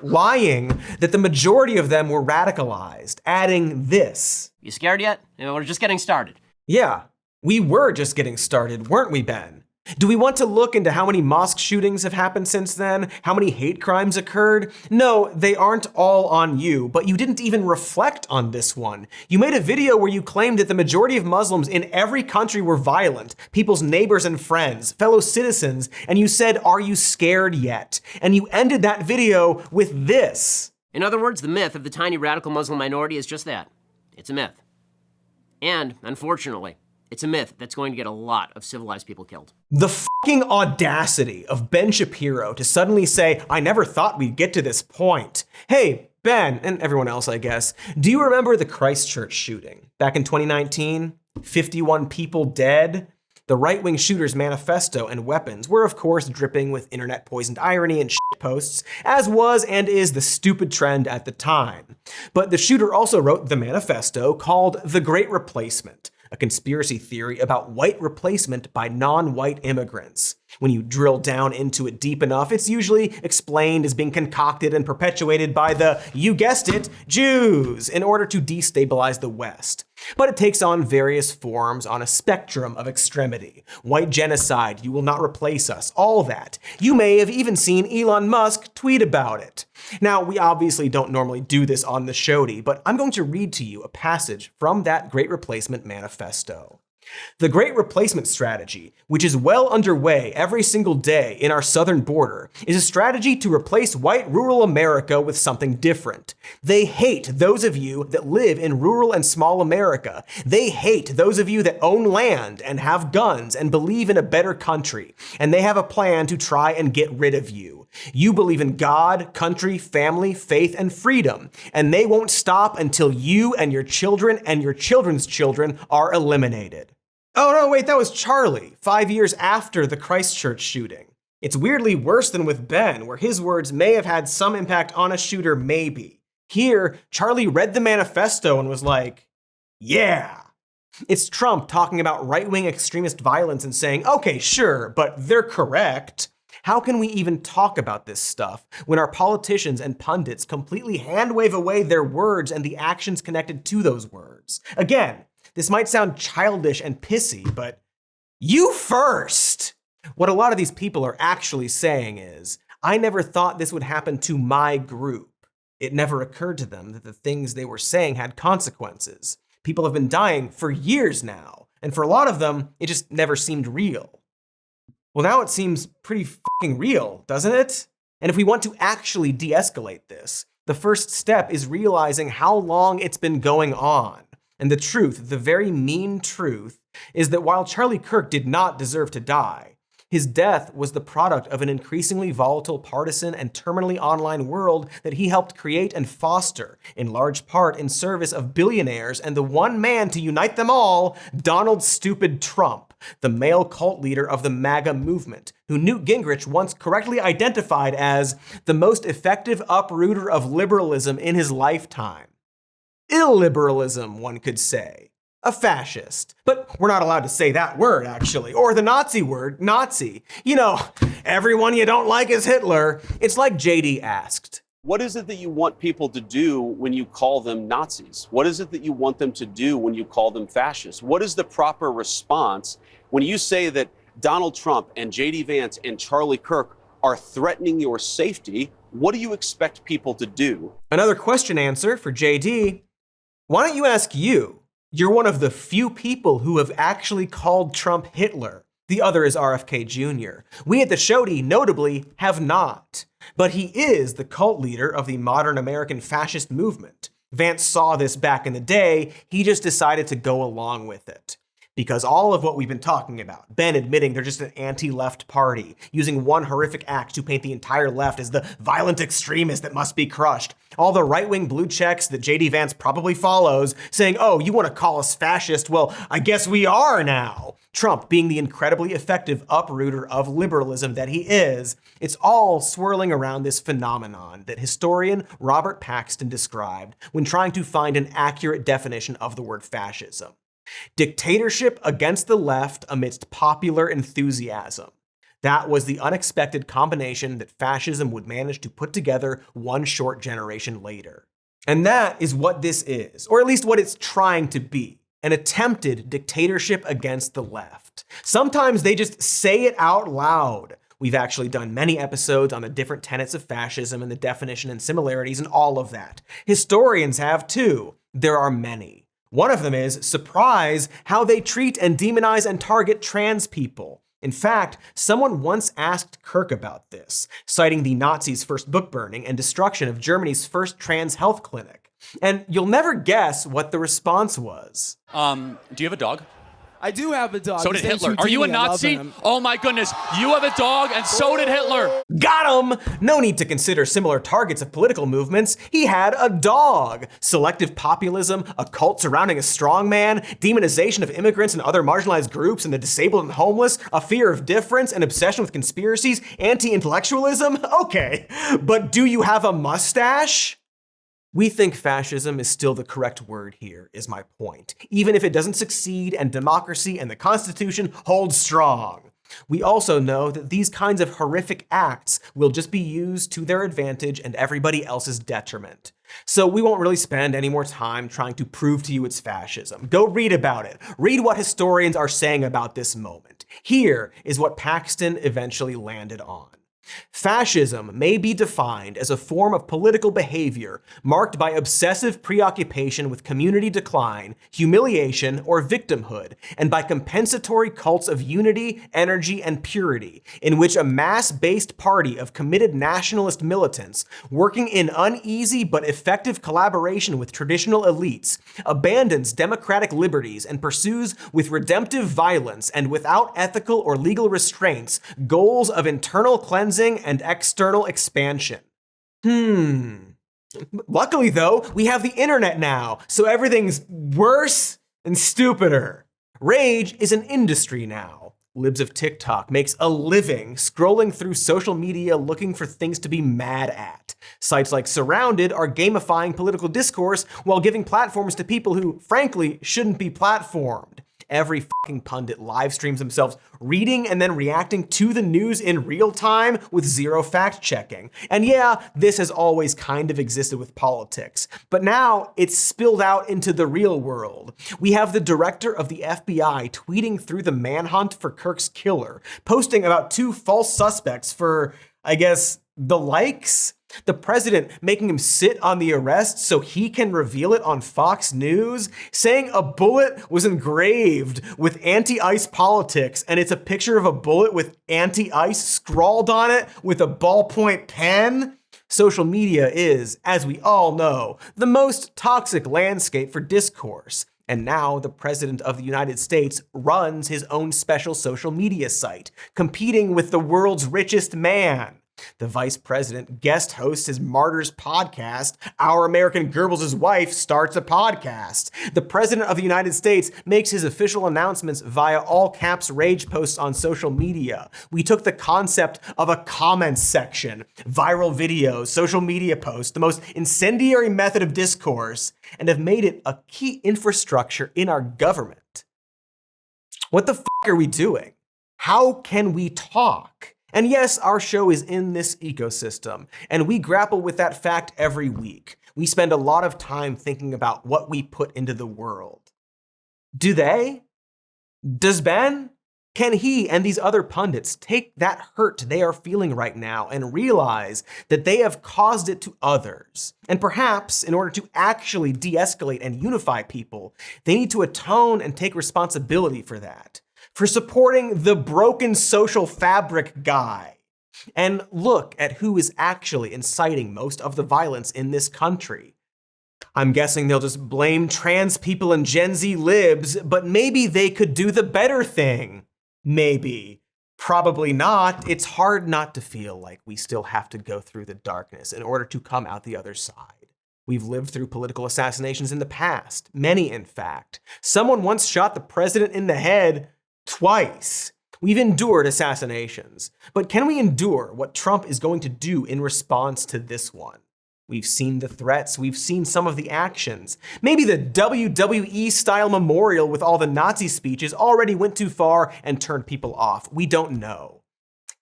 lying that the majority of them were radicalized, adding this. You scared yet? We're just getting started. Yeah, we were just getting started, weren't we, Ben? Do we want to look into how many mosque shootings have happened since then? How many hate crimes occurred? No, they aren't all on you, but you didn't even reflect on this one. You made a video where you claimed that the majority of Muslims in every country were violent, people's neighbors and friends, fellow citizens, and you said, "Are you scared yet?" And you ended that video with this. In other words, the myth of the tiny radical Muslim minority is just that. It's a myth. And, unfortunately, it's a myth that's going to get a lot of civilized people killed. The fucking audacity of Ben Shapiro to suddenly say, "I never thought we'd get to this point." Hey, Ben, and everyone else, I guess, do you remember the Christchurch shooting back in 2019? 51 people dead? The right-wing shooter's manifesto and weapons were, of course, dripping with internet-poisoned irony and shitposts, as was and is the stupid trend at the time. But the shooter also wrote the manifesto called The Great Replacement, a conspiracy theory about white replacement by non-white immigrants. When you drill down into it deep enough, it's usually explained as being concocted and perpetuated by the, you guessed it, Jews, in order to destabilize the West. But it takes on various forms on a spectrum of extremity. White genocide, you will not replace us, all that. You may have even seen Elon Musk tweet about it. Now, we obviously don't normally do this on the Shody, but I'm going to read to you a passage from that Great Replacement manifesto. The Great Replacement strategy, which is well underway every single day in our southern border, is a strategy to replace white rural America with something different. They hate those of you that live in rural and small America. They hate those of you that own land and have guns and believe in a better country. And they have a plan to try and get rid of you. You believe in God, country, family, faith, and freedom. And they won't stop until you and your children and your children's children are eliminated. Oh no, wait, that was Charlie, 5 years after the Christchurch shooting. It's weirdly worse than with Ben, where his words may have had some impact on a shooter, maybe. Here, Charlie read the manifesto and was like, yeah. It's Trump talking about right-wing extremist violence and saying, okay, sure, but they're correct. How can we even talk about this stuff when our politicians and pundits completely hand-wave away their words and the actions connected to those words? Again, this might sound childish and pissy, but you first! What a lot of these people are actually saying is, I never thought this would happen to my group. It never occurred to them that the things they were saying had consequences. People have been dying for years now, and for a lot of them, it just never seemed real. Well, now it seems pretty fucking real, doesn't it? And if we want to actually de-escalate this, the first step is realizing how long it's been going on. And the truth, the very mean truth, is that while Charlie Kirk did not deserve to die, his death was the product of an increasingly volatile, partisan, and terminally online world that he helped create and foster, in large part in service of billionaires and the one man to unite them all, Donald Stupid Trump, the male cult leader of the MAGA movement, who Newt Gingrich once correctly identified as the most effective uprooter of liberalism in his lifetime. Illiberalism, one could say. A fascist. But we're not allowed to say that word, actually. Or the Nazi word, Nazi. You know, everyone you don't like is Hitler. It's like JD asked. What is it that you want people to do when you call them Nazis? What is it that you want them to do when you call them fascists? What is the proper response when you say that Donald Trump and JD Vance and Charlie Kirk are threatening your safety? What do you expect people to do? Another question answer for JD. Why don't you ask you? You're one of the few people who have actually called Trump Hitler. The other is RFK Jr. We at the Shody, notably, have not. But he is the cult leader of the modern American fascist movement. Vance saw this back in the day, he just decided to go along with it. Because all of what we've been talking about, Ben admitting they're just an anti-left party, using one horrific act to paint the entire left as the violent extremist that must be crushed, all the right-wing blue checks that JD Vance probably follows, saying, oh, you want to call us fascist? Well, I guess we are now. Trump being the incredibly effective uprooter of liberalism that he is, it's all swirling around this phenomenon that historian Robert Paxton described when trying to find an accurate definition of the word fascism. Dictatorship against the left amidst popular enthusiasm. That was the unexpected combination that fascism would manage to put together one short generation later. And that is what this is, or at least what it's trying to be. An attempted dictatorship against the left. Sometimes they just say it out loud. We've actually done many episodes on the different tenets of fascism and the definition and similarities and all of that. Historians have too. There are many. One of them is, surprise, how they treat and demonize and target trans people. In fact, someone once asked Kirk about this, citing the Nazis' first book burning and destruction of Germany's first trans health clinic. And you'll never guess what the response was. Do you have a dog? I do have a dog. So did Hitler. Are you a Nazi? Oh my goodness. You have a dog and so did Hitler. Got him! No need to consider similar targets of political movements. He had a dog. Selective populism, a cult surrounding a strongman, demonization of immigrants and other marginalized groups and the disabled and homeless, a fear of difference, an obsession with conspiracies, anti-intellectualism? Okay, but do you have a mustache? We think fascism is still the correct word here, is my point, even if it doesn't succeed and democracy and the Constitution hold strong. We also know that these kinds of horrific acts will just be used to their advantage and everybody else's detriment. So we won't really spend any more time trying to prove to you it's fascism. Go read about it. Read what historians are saying about this moment. Here is what Paxton eventually landed on. Fascism may be defined as a form of political behavior marked by obsessive preoccupation with community decline, humiliation, or victimhood, and by compensatory cults of unity, energy, and purity, in which a mass-based party of committed nationalist militants, working in uneasy but effective collaboration with traditional elites, abandons democratic liberties and pursues with redemptive violence and without ethical or legal restraints goals of internal cleansing and external expansion. Luckily though, we have the internet now, so everything's worse and stupider. Rage is an industry now. Libs of TikTok makes a living scrolling through social media looking for things to be mad at. Sites like Surrounded are gamifying political discourse while giving platforms to people who, frankly, shouldn't be platformed. Every fucking pundit live streams themselves reading and then reacting to the news in real time with zero fact checking. And yeah, this has always kind of existed with politics, but now it's spilled out into the real world. We have the director of the FBI tweeting through the manhunt for Kirk's killer, posting about 2 false suspects for, I guess, the likes? The president making him sit on the arrest so he can reveal it on Fox News, saying a bullet was engraved with anti-ICE politics and it's a picture of a bullet with anti-ICE scrawled on it with a ballpoint pen. Social media is, as we all know, the most toxic landscape for discourse. And now the President of the United States runs his own special social media site, competing with the world's richest man. The vice president guest hosts his Martyrs podcast. Our American Goebbels' wife starts a podcast. The president of the United States makes his official announcements via all caps rage posts on social media. We took the concept of a comments section, viral videos, social media posts, the most incendiary method of discourse, and have made it a key infrastructure in our government. What the f*** are we doing? How can we talk? And yes, our show is in this ecosystem, and we grapple with that fact every week. We spend a lot of time thinking about what we put into the world. Do they? Does Ben? Can he and these other pundits take that hurt they are feeling right now and realize that they have caused it to others? And perhaps, in order to actually de-escalate and unify people, they need to atone and take responsibility for that. For supporting the broken social fabric guy. And look at who is actually inciting most of the violence in this country. I'm guessing they'll just blame trans people and Gen Z libs, but maybe they could do the better thing. Maybe. Probably not. It's hard not to feel like we still have to go through the darkness in order to come out the other side. We've lived through political assassinations in the past, many in fact. Someone once shot the president in the head twice. We've endured assassinations. But can we endure what Trump is going to do in response to this one? We've seen the threats, we've seen some of the actions. Maybe the WWE-style memorial with all the Nazi speeches already went too far and turned people off. We don't know.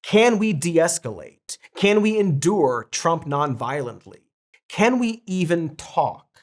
Can we de-escalate? Can we endure Trump non-violently? Can we even talk?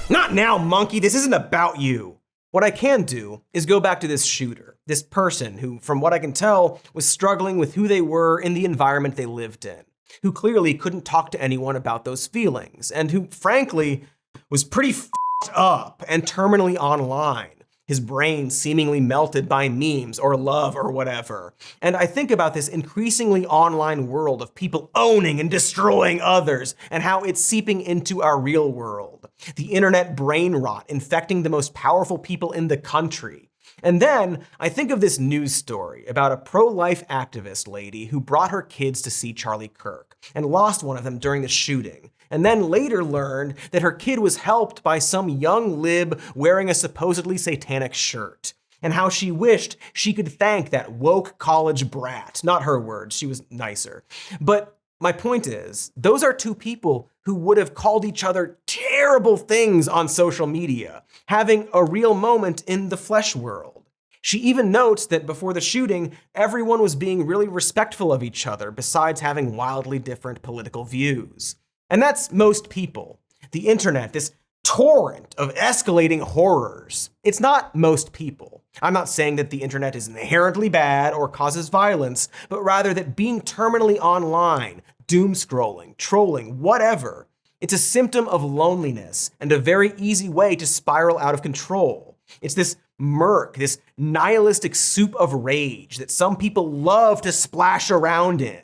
Not now, monkey. This isn't about you. What I can do is go back to this shooter, this person who, from what I can tell, was struggling with who they were in the environment they lived in, who clearly couldn't talk to anyone about those feelings, and who, frankly, was pretty f***ed up and terminally online. His brain seemingly melted by memes or love or whatever. And I think about this increasingly online world of people owning and destroying others and how it's seeping into our real world. The internet brain rot infecting the most powerful people in the country. And then I think of this news story about a pro-life activist lady who brought her kids to see Charlie Kirk and lost one of them during the shooting. And then later learned that her kid was helped by some young lib wearing a supposedly satanic shirt, and how she wished she could thank that woke college brat. Not her words, she was nicer. But my point is, those are two people who would have called each other terrible things on social media, having a real moment in the flesh world. She even notes that before the shooting, everyone was being really respectful of each other, besides having wildly different political views. And that's most people. The internet, this torrent of escalating horrors. It's not most people. I'm not saying that the internet is inherently bad or causes violence, but rather that being terminally online, doom scrolling, trolling, whatever, it's a symptom of loneliness and a very easy way to spiral out of control. It's this murk, this nihilistic soup of rage that some people love to splash around in.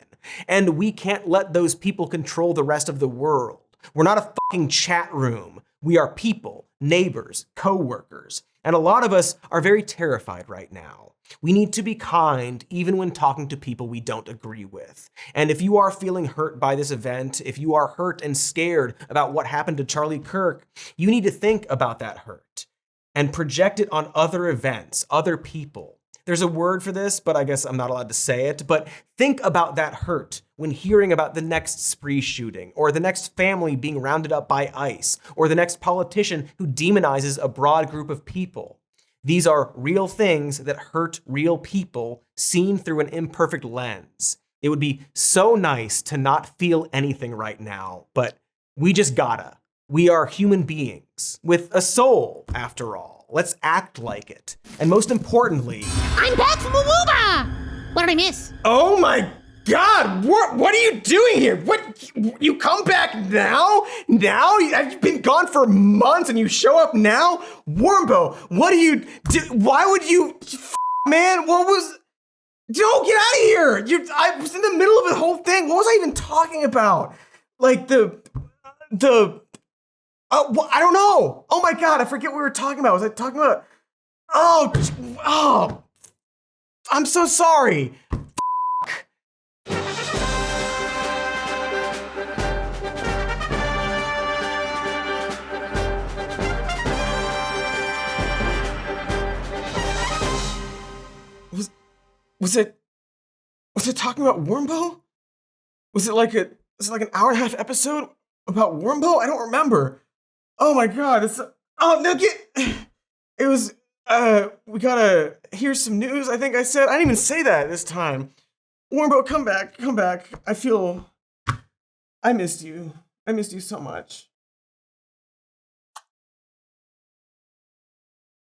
And we can't let those people control the rest of the world. We're not a fucking chat room. We are people, neighbors, co-workers. And a lot of us are very terrified right now. We need to be kind even when talking to people we don't agree with. And if you are feeling hurt by this event, if you are hurt and scared about what happened to Charlie Kirk, you need to think about that hurt and project it on other events, other people. There's a word for this, but I guess I'm not allowed to say it. But think about that hurt when hearing about the next spree shooting, or the next family being rounded up by ICE, or the next politician who demonizes a broad group of people. These are real things that hurt real people seen through an imperfect lens. It would be so nice to not feel anything right now, but we just gotta. We are human beings with a soul, after all. Let's act like it. And most importantly, I'm back from Aruba! What did I miss? Oh my God, what are you doing here? What, you come back now? Now? I've been gone for months and you show up now? Warmbo, what do you do? Why would you, man, what was, Joe, get out of here. I was in the middle of the whole thing. What was I even talking about? Like I don't know. Oh my God, I forget what we were talking about. Was I talking about? Oh, I'm so sorry. Was it talking about Warmbo? Was it like an hour and a half episode about Warmbo? I don't remember. Oh my God, it was, we gotta hear some news, I think I said. I didn't even say that this time. Warmbo, come back. I missed you so much.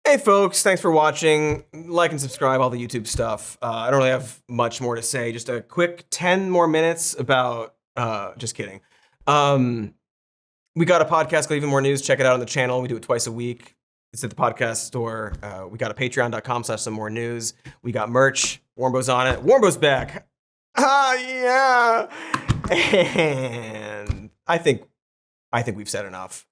Hey folks, thanks for watching. Like and subscribe, all the YouTube stuff. I don't really have much more to say. Just a quick 10 more minutes about, just kidding. We got a podcast called Even More News. Check it out on the channel. We do it twice a week. It's at the podcast store. We got a patreon.com/somemore-news. We got merch. Warmbo's on it. Warmbo's back. Yeah. And I think we've said enough.